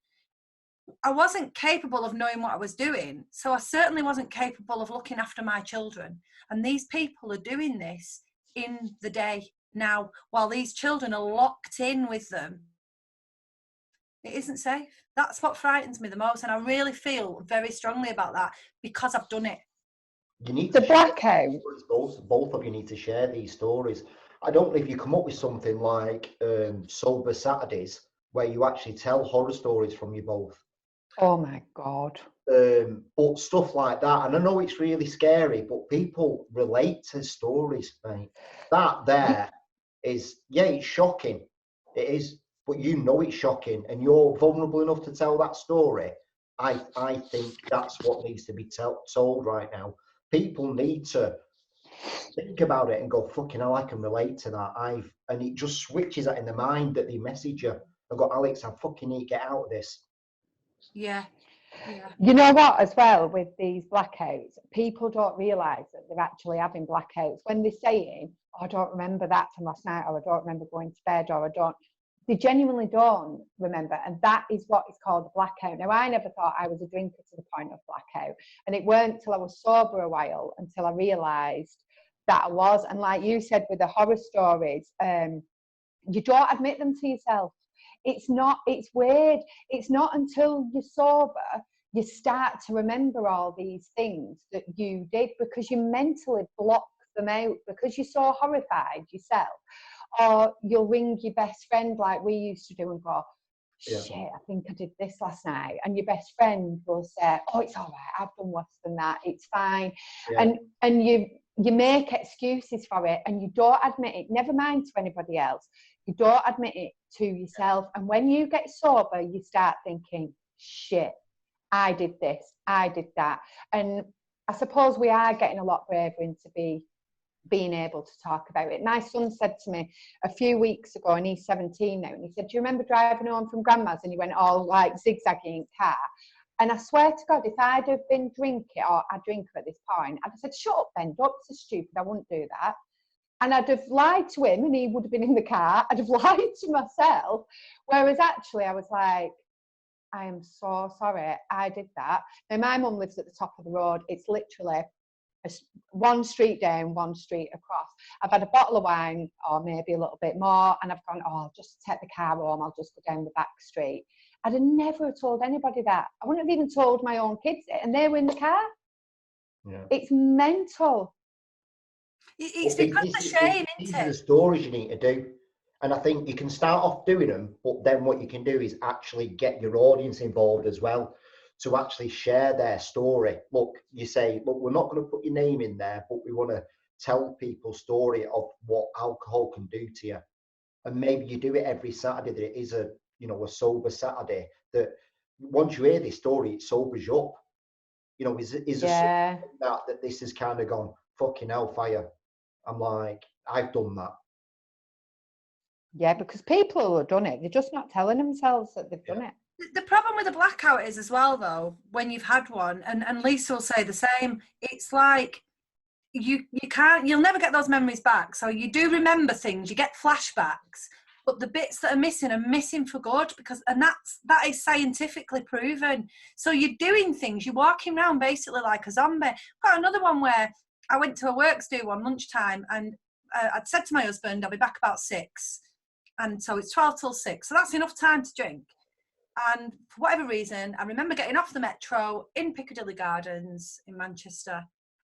I wasn't capable of knowing what I was doing, so I certainly wasn't capable of looking after my children. And these people are doing this in the day now, while these children are locked in with them. It isn't safe. That's what frightens me the most, and I really feel very strongly about that because I've done it. You need to blackout. Both of you need to share these stories. I don't know if you come up with something like Sober Saturdays, where you actually tell horror stories from you both. Oh my God. But stuff like that, and I know it's really scary, but people relate to stories, mate. That there is, yeah, it's shocking. It is, but you know it's shocking, and you're vulnerable enough to tell that story. I think that's what needs to be told right now. People need to think about it and go, fucking hell, I can relate to that. And it just switches that in the mind that they message you. I go, Alex, I fucking need to get out of this. Yeah. Yeah. You know what, as well, with these blackouts, people don't realise that they're actually having blackouts. When they're saying, oh, I don't remember that from last night, or I don't remember going to bed, or I don't, they genuinely don't remember. And that is what is called a blackout. Now, I never thought I was a drinker to the point of blackout. And it weren't till I was sober a while until I realised that I was. And like you said, with the horror stories, you don't admit them to yourself. It's weird. It's not until you're sober you start to remember all these things that you did, because you mentally block them out because you're so horrified yourself. Or you'll ring your best friend like we used to do and go, shit, I think I did this last night. And your best friend will say, oh, it's all right, I've done worse than that, it's fine. Yeah. And you make excuses for it, and you don't admit it, never mind to anybody else. You don't admit it to yourself. And when you get sober, you start thinking, shit, I did this, I did that. And I suppose we are getting a lot braver into being able to talk about it. My son said to me a few weeks ago, and he's 17 now, and he said, do you remember driving home from grandma's and you went all like zigzagging in car? And I swear to God, if I'd have been drinking, or I drink at this point, I'd have said, shut up, Ben, don't be so stupid, I wouldn't do that. And I'd have lied to him and he would have been in the car. I'd have lied to myself. Whereas actually I was like, I am so sorry, I did that. Now, my mum lives at the top of the road. It's literally one street down, one street across. I've had a bottle of wine or maybe a little bit more, and I've gone, oh, I'll just take the car home, I'll just go down the back street. I'd have never told anybody that. I wouldn't have even told my own kids it, and they were in the car. Yeah. It's mental. It's because of shame, isn't it? These are the stories you need to do. And I think you can start off doing them, but then what you can do is actually get your audience involved as well, to actually share their story. Look, you say, look, we're not going to put your name in there, but we want to tell people story of what alcohol can do to you. And maybe you do it every Saturday, that it is a sober Saturday, that once you hear this story, it sobers you up. Is there something that this has kind of gone, fucking hellfire? I'm like, I've done that. Yeah, because people who have done it, they're just not telling themselves that they've done it. The problem with a blackout is as well, though, when you've had one, and Lisa will say the same, it's like you'll never get those memories back. So you do remember things, you get flashbacks, but the bits that are missing for good, and that is scientifically proven. So you're doing things, you're walking around basically like a zombie. I've got another one where I went to a works do one lunchtime, and I'd said to my husband, I'll be back about 6. And so it's 12 till 6. So that's enough time to drink. And for whatever reason, I remember getting off the metro in Piccadilly Gardens in Manchester.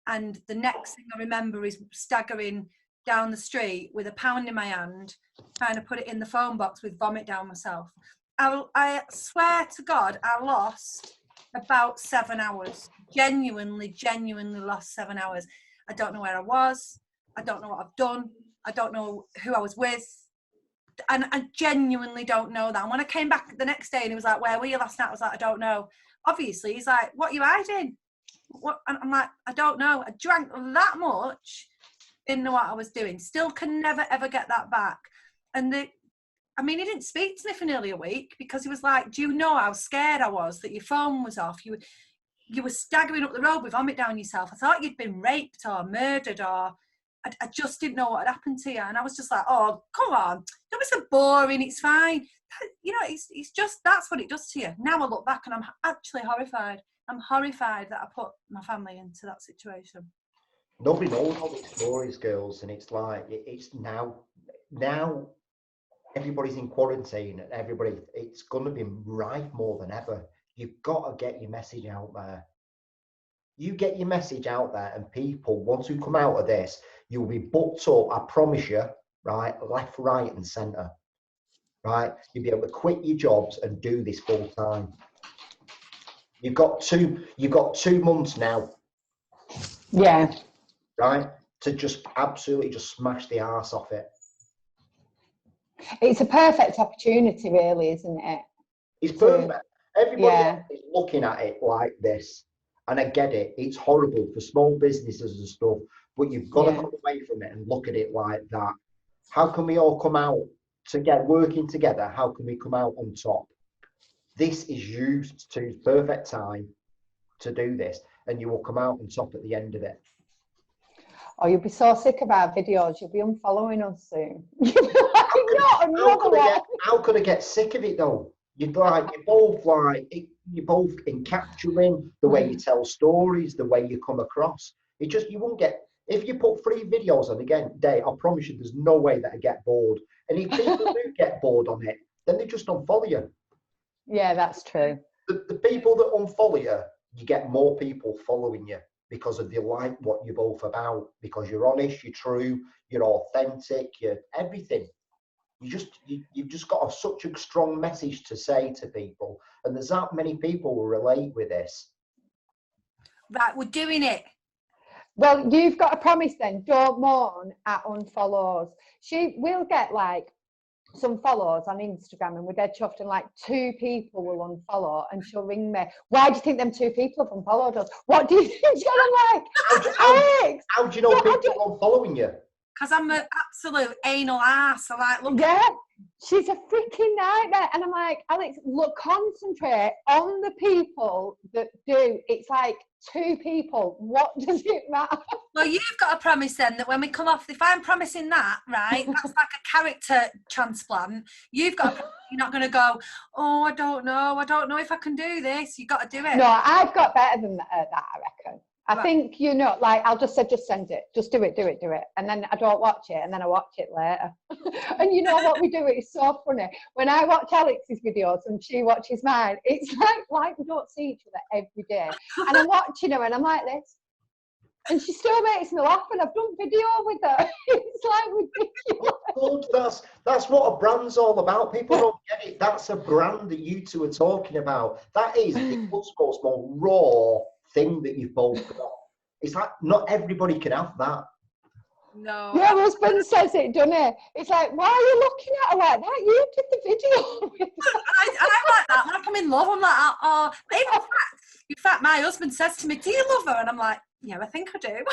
And the next thing I remember is staggering down the street with a pound in my hand, trying to put it in the phone box with vomit down myself. I swear to God, I lost about 7 hours. Genuinely lost 7 hours. I don't know where I was. I don't know what I've done. I don't know who I was with. And I genuinely don't know that. And when I came back the next day and he was like, where were you last night? I was like, I don't know. Obviously, he's like, what are you hiding? And I'm like, I don't know. I drank that much, didn't know what I was doing. Still can never, ever get that back. And he didn't speak to me for nearly a week, because he was like, do you know how scared I was that your phone was off? You were staggering up the road with vomit down yourself. I thought you'd been raped or murdered, or I just didn't know what had happened to you. And I was just like, oh, come on, don't be so boring, it's fine. It's just, that's what it does to you. Now I look back and I'm actually horrified. I'm horrified that I put my family into that situation. Nobody knows all these stories, girls, and it's like, it's now everybody's in quarantine, and it's going to be rife more than ever. You've got to get your message out there. You get your message out there, and people, once you come out of this, you'll be booked up, I promise you, right, left, right, and centre. right? You'll be able to quit your jobs and do this full time. You've got 2 months now, Yeah. right? To just absolutely just smash the arse off it. It's a perfect opportunity, really, isn't it? It's perfect. Everybody yeah. else is looking at it like this. And I get it. It's horrible for small businesses and stuff, but you've got to come away from it and look at it like that. How can we all come out together, working together? How can we come out on top? This is used to perfect time to do this, and you will come out on top at the end of it. Oh, you'll be so sick of our videos. You'll be unfollowing us soon. How could I get sick of it though? You're both encapsulating the way you tell stories, the way you come across. You won't get, if you put 3 videos on again, Dave, I promise you, there's no way that I get bored. And if people do get bored on it, then they just unfollow you. Yeah, that's true. The people that unfollow you, you get more people following you because of you like what you're both about, because you're honest, you're true, you're authentic, you're everything. You've just got such a strong message to say to people, and there's that many people who relate with this. Right, we're doing it. Well, you've got a promise then. Don't mourn at unfollows. She will get like some follows on Instagram, and we're dead chuffed, and like 2 people will unfollow, and she'll ring me. Why do you think them 2 people have unfollowed us? What do you think? And I'm like, Alex, how do you know people are unfollowing you? Because I'm an absolute anal ass. I like, look. Yeah, she's a freaking nightmare. And I'm like, Alex, look, concentrate on the people that do. It's like 2 people. What does it matter? Well, you've got a promise then that when we come off, if I'm promising that, right, that's like a character transplant. You've got a promise, you're not going to go, oh, I don't know if I can do this. You've got to do it. No, I've got better than that, I reckon. I think, like, I'll just say, just send it. Just do it. And then I don't watch it, and then I watch it later. And you know what we do? It's so funny. When I watch Alex's videos and she watches mine, it's like we don't see each other every day. And I'm watching her and I'm like this. And she still makes me laugh, and I've done video with her. It's like ridiculous. That's what a brand's all about. People don't get it. That's a brand that you 2 are talking about. That is the most raw thing that you've both got. It's like not everybody can have that. No. Your husband says it, doesn't he? It's like, why are you looking at her like that? You did the video with her. I like that. Like I'm in love. I'm like, oh. In fact, my husband says to me, do you love her? And I'm like, yeah, I think I do.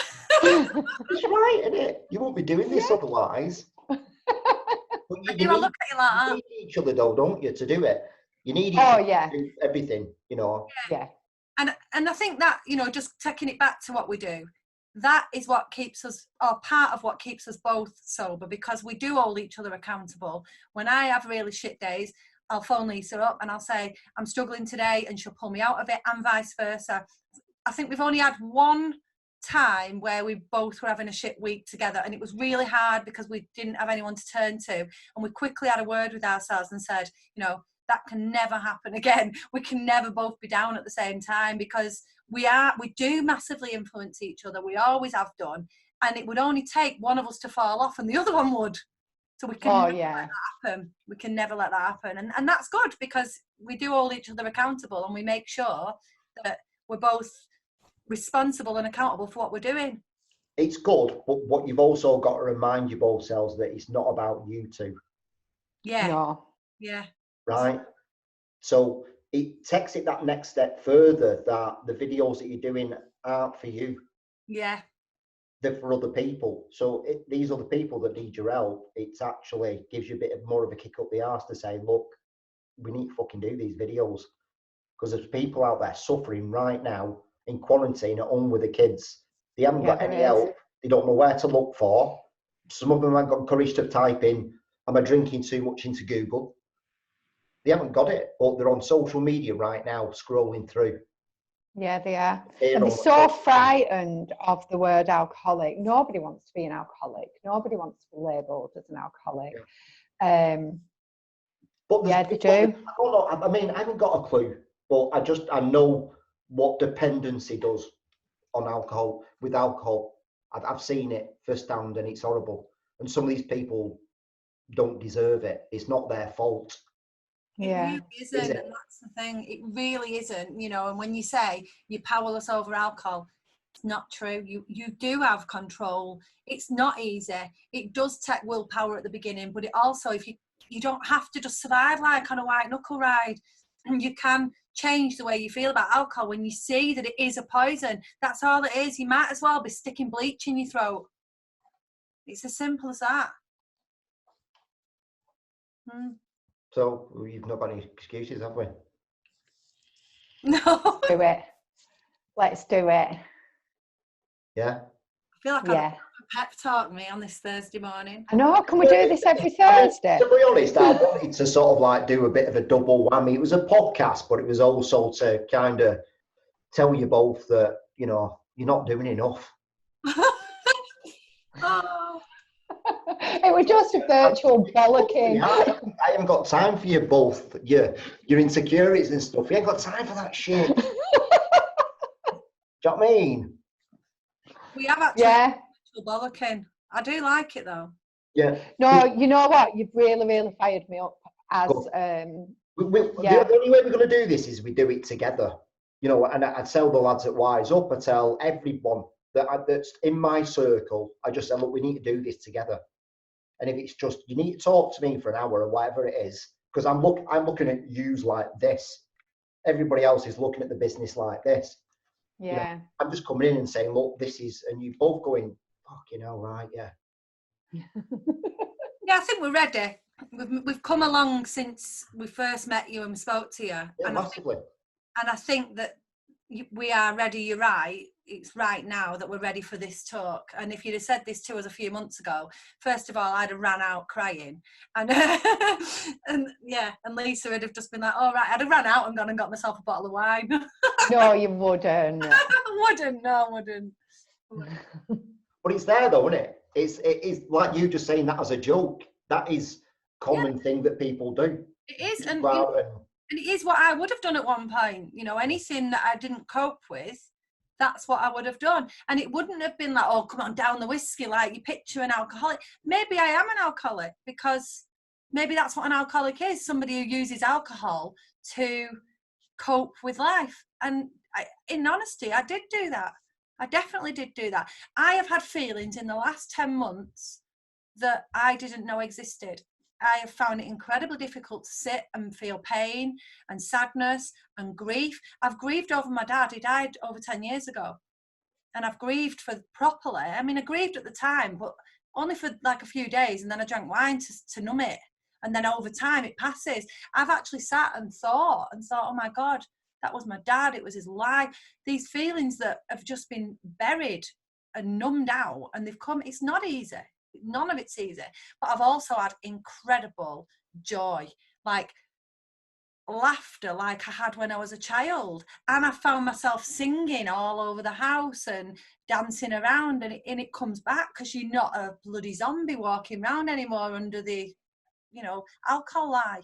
It's right, isn't it? You won't be doing this otherwise. But I look at you like that. You need each other though, don't you, to do it? You need each other to do everything, you know. Yeah. And I think that, just taking it back to what we do, that is what keeps us, or part of what keeps us both sober, because we do hold each other accountable. When I have really shit days, I'll phone Lisa up and I'll say, I'm struggling today, and she'll pull me out of it, and vice versa. I think we've only had one time where we both were having a shit week together, and it was really hard because we didn't have anyone to turn to, and we quickly had a word with ourselves and said, that can never happen again. We can never both be down at the same time, because we do massively influence each other. We always have done, and it would only take one of us to fall off and the other one would. So we can never let that happen. We can never let that happen. And that's good, because we do hold each other accountable, and we make sure that we're both responsible and accountable for what we're doing. It's good, but what you've also got to remind you both selves that it's not about you 2. Yeah. No. Yeah. Right? So it takes it that next step further, that the videos that you're doing aren't for you. Yeah. They're for other people. So these other people that need your help, it's actually gives you a bit more of a kick up the arse to say, look, we need to fucking do these videos. Because there's people out there suffering right now in quarantine at home with the kids. They haven't got any help. They don't know where to look for. Some of them haven't got courage to type in, am I drinking too much, into Google? They haven't got it, but they're on social media right now scrolling through. Yeah, they are. And they're so frightened of the word alcoholic. Nobody wants to be an alcoholic. Nobody wants to be labelled as an alcoholic. But they do. I don't know. I mean, I haven't got a clue, but I know what dependency does on alcohol. With alcohol, I've seen it firsthand, and it's horrible. And some of these people don't deserve it. It's not their fault. Yeah. It really isn't, Is it? and that's the thing. It really isn't, you know. And when you say you're powerless over alcohol, it's not true. You do have control. It's not easy. It does take willpower at the beginning, but it also, if you don't have to just survive like on a white knuckle ride. And you can change the way you feel about alcohol when you see that it is a poison. That's all it is. You might as well be sticking bleach in your throat. It's as simple as that. So we've not got any excuses, have we? No. Do it. Let's do it. Yeah. I feel like Yeah. I've pep talk me on this Thursday morning. I know. Can we do this every Thursday? To be honest, I wanted to sort of like do a bit of a double whammy. It was a podcast, but it was also to kind of tell you both that, you know, you're not doing enough. Oh. It was just a virtual bollocking. I haven't got time for you both, your insecurities and stuff. You ain't got time for that shit. Do you know what I mean? We have actually virtual bollocking. I do like it though. Yeah. No, you know what? You've really fired me up. As The only way we're going to do this is we do it together. You know, and I tell the lads at Wise Up, I tell everyone that's in my circle, I just say, look, we need to do this together. And if it's just, you need to talk to me for an hour or whatever it is, because I'm looking at yous like this. Everybody else is looking at the business like this. Yeah. You know, I'm just coming in and saying, look, this is, and you both going, fucking hell, right, yeah. Yeah, I think we're ready. We've come along since we first met you and spoke to you. Yeah, and massively. I think that we are ready. You're right. It's right now that we're ready for this talk. And if you'd have said this to us a few months ago, first of all, I'd have ran out crying. And and Lisa would have just been like, all right, I'd have ran out and gone and got myself a bottle of wine. No, you wouldn't. I wouldn't. But it's there though, isn't it? It is like you just saying that as a joke. That is common thing that people do. It is, and it is what I would have done at one point. You know, anything that I didn't cope with, that's what I would have done. And it wouldn't have been like, oh, come on, down the whiskey, like you picture an alcoholic. Maybe I am an alcoholic because maybe that's what an alcoholic is, somebody who uses alcohol to cope with life. And in honesty, I did do that. I definitely did do that. I have had feelings in the last 10 months that I didn't know existed. I have found it incredibly difficult to sit and feel pain and sadness and grief. I've grieved over my dad. He died over 10 years ago. And I've grieved for properly. I mean, I grieved at the time, but only for like a few days. And then I drank wine to numb it. And then over time it passes. I've actually sat and thought, oh my God, that was my dad. It was his life. These feelings that have just been buried and numbed out, and they've come. It's not easy. None of it's easy. But I've also had incredible joy, like laughter, like I had when I was a child. And I found myself singing all over the house and dancing around, and it comes back because you're not a bloody zombie walking around anymore under the, alcohol lie.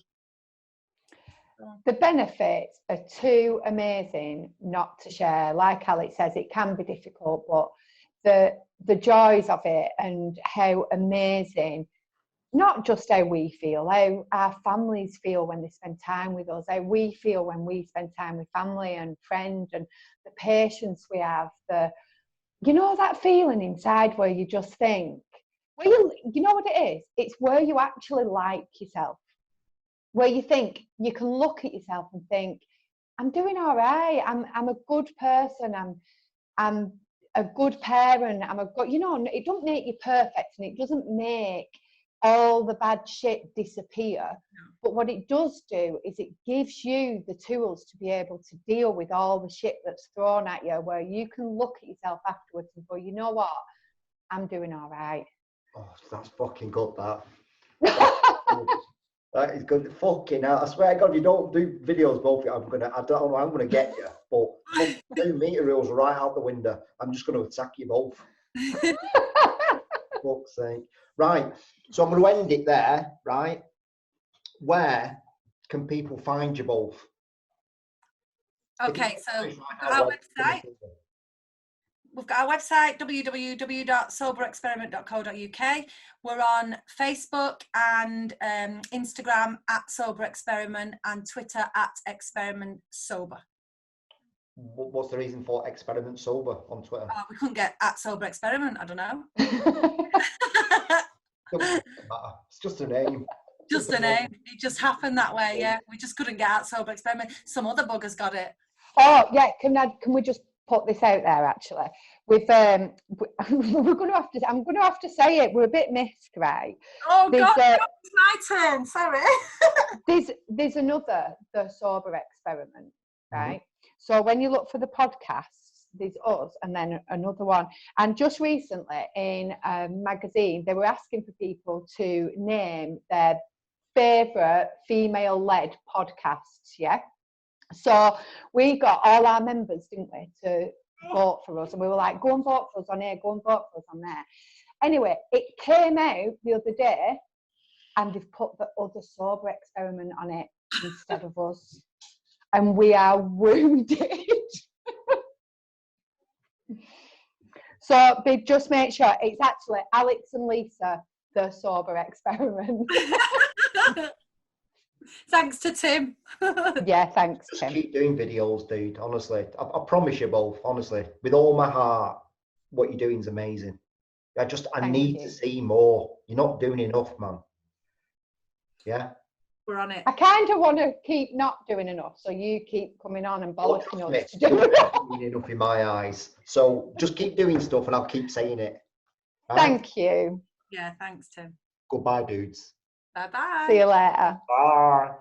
The benefits are too amazing not to share. Like Alex says, it can be difficult, but the joys of it and how amazing, not just how we feel, how our families feel when they spend time with us, how we feel when we spend time with family and friends, and the patience we have, that feeling inside where you just think, you know what it is? It's where you actually like yourself. Where you think you can look at yourself and think, I'm doing all right. I'm a good person. I'm a good parent. It doesn't make you perfect, and it doesn't make all the bad shit disappear. But what it does do is it gives you the tools to be able to deal with all the shit that's thrown at you, where you can look at yourself afterwards and go, you know what? I'm doing all right. Oh, that's fucking good, that. That is good. Fucking hell. I swear to God, you don't do videos, both. I don't know, I'm gonna get you, but 2 meter rules right out the window. I'm just gonna attack you both. Fuck's sake. Right. So I'm gonna end it there, right? Where can people find you both? Okay, so our website. we've got our website, www.soberexperiment.co.uk. We're on Facebook and Instagram at Sober Experiment and Twitter at Experiment Sober. What's the reason for Experiment Sober on Twitter? We couldn't get at Sober Experiment, I don't know. Doesn't matter. It's just a name. Just a name. It just happened that way, yeah. We just couldn't get at Sober Experiment. Some other buggers got it. Oh yeah, can we just put this out there? Actually, we're going to have to. I'm going to have to say it. We're a bit missed, right? Oh God, it's my turn. Sorry. there's another The Sober Experiment, right? So when you look for the podcasts, there's us and then another one. And just recently in a magazine, they were asking for people to name their favourite female-led podcasts. Yeah. So we got all our members, didn't we, to vote for us. And we were like, go and vote for us on here, go and vote for us on there. Anyway, it came out the other day and they've put the other Sober Experiment on it instead of us. And we are wounded. So they've just made sure it's actually Alex and Lisa, The Sober Experiment. Thanks to Tim. Yeah, thanks, Tim. Just keep doing videos, dude. Honestly, I promise you both. Honestly, with all my heart, what you're doing is amazing. I need to see more. You're not doing enough, man. Yeah. We're on it. I kind of want to keep not doing enough, so you keep coming on and bollocking us to do You're not doing enough in my eyes. So just keep doing stuff, and I'll keep saying it. Right? Thank you. Yeah, thanks, Tim. Goodbye, dudes. Bye-bye. See you later. Bye.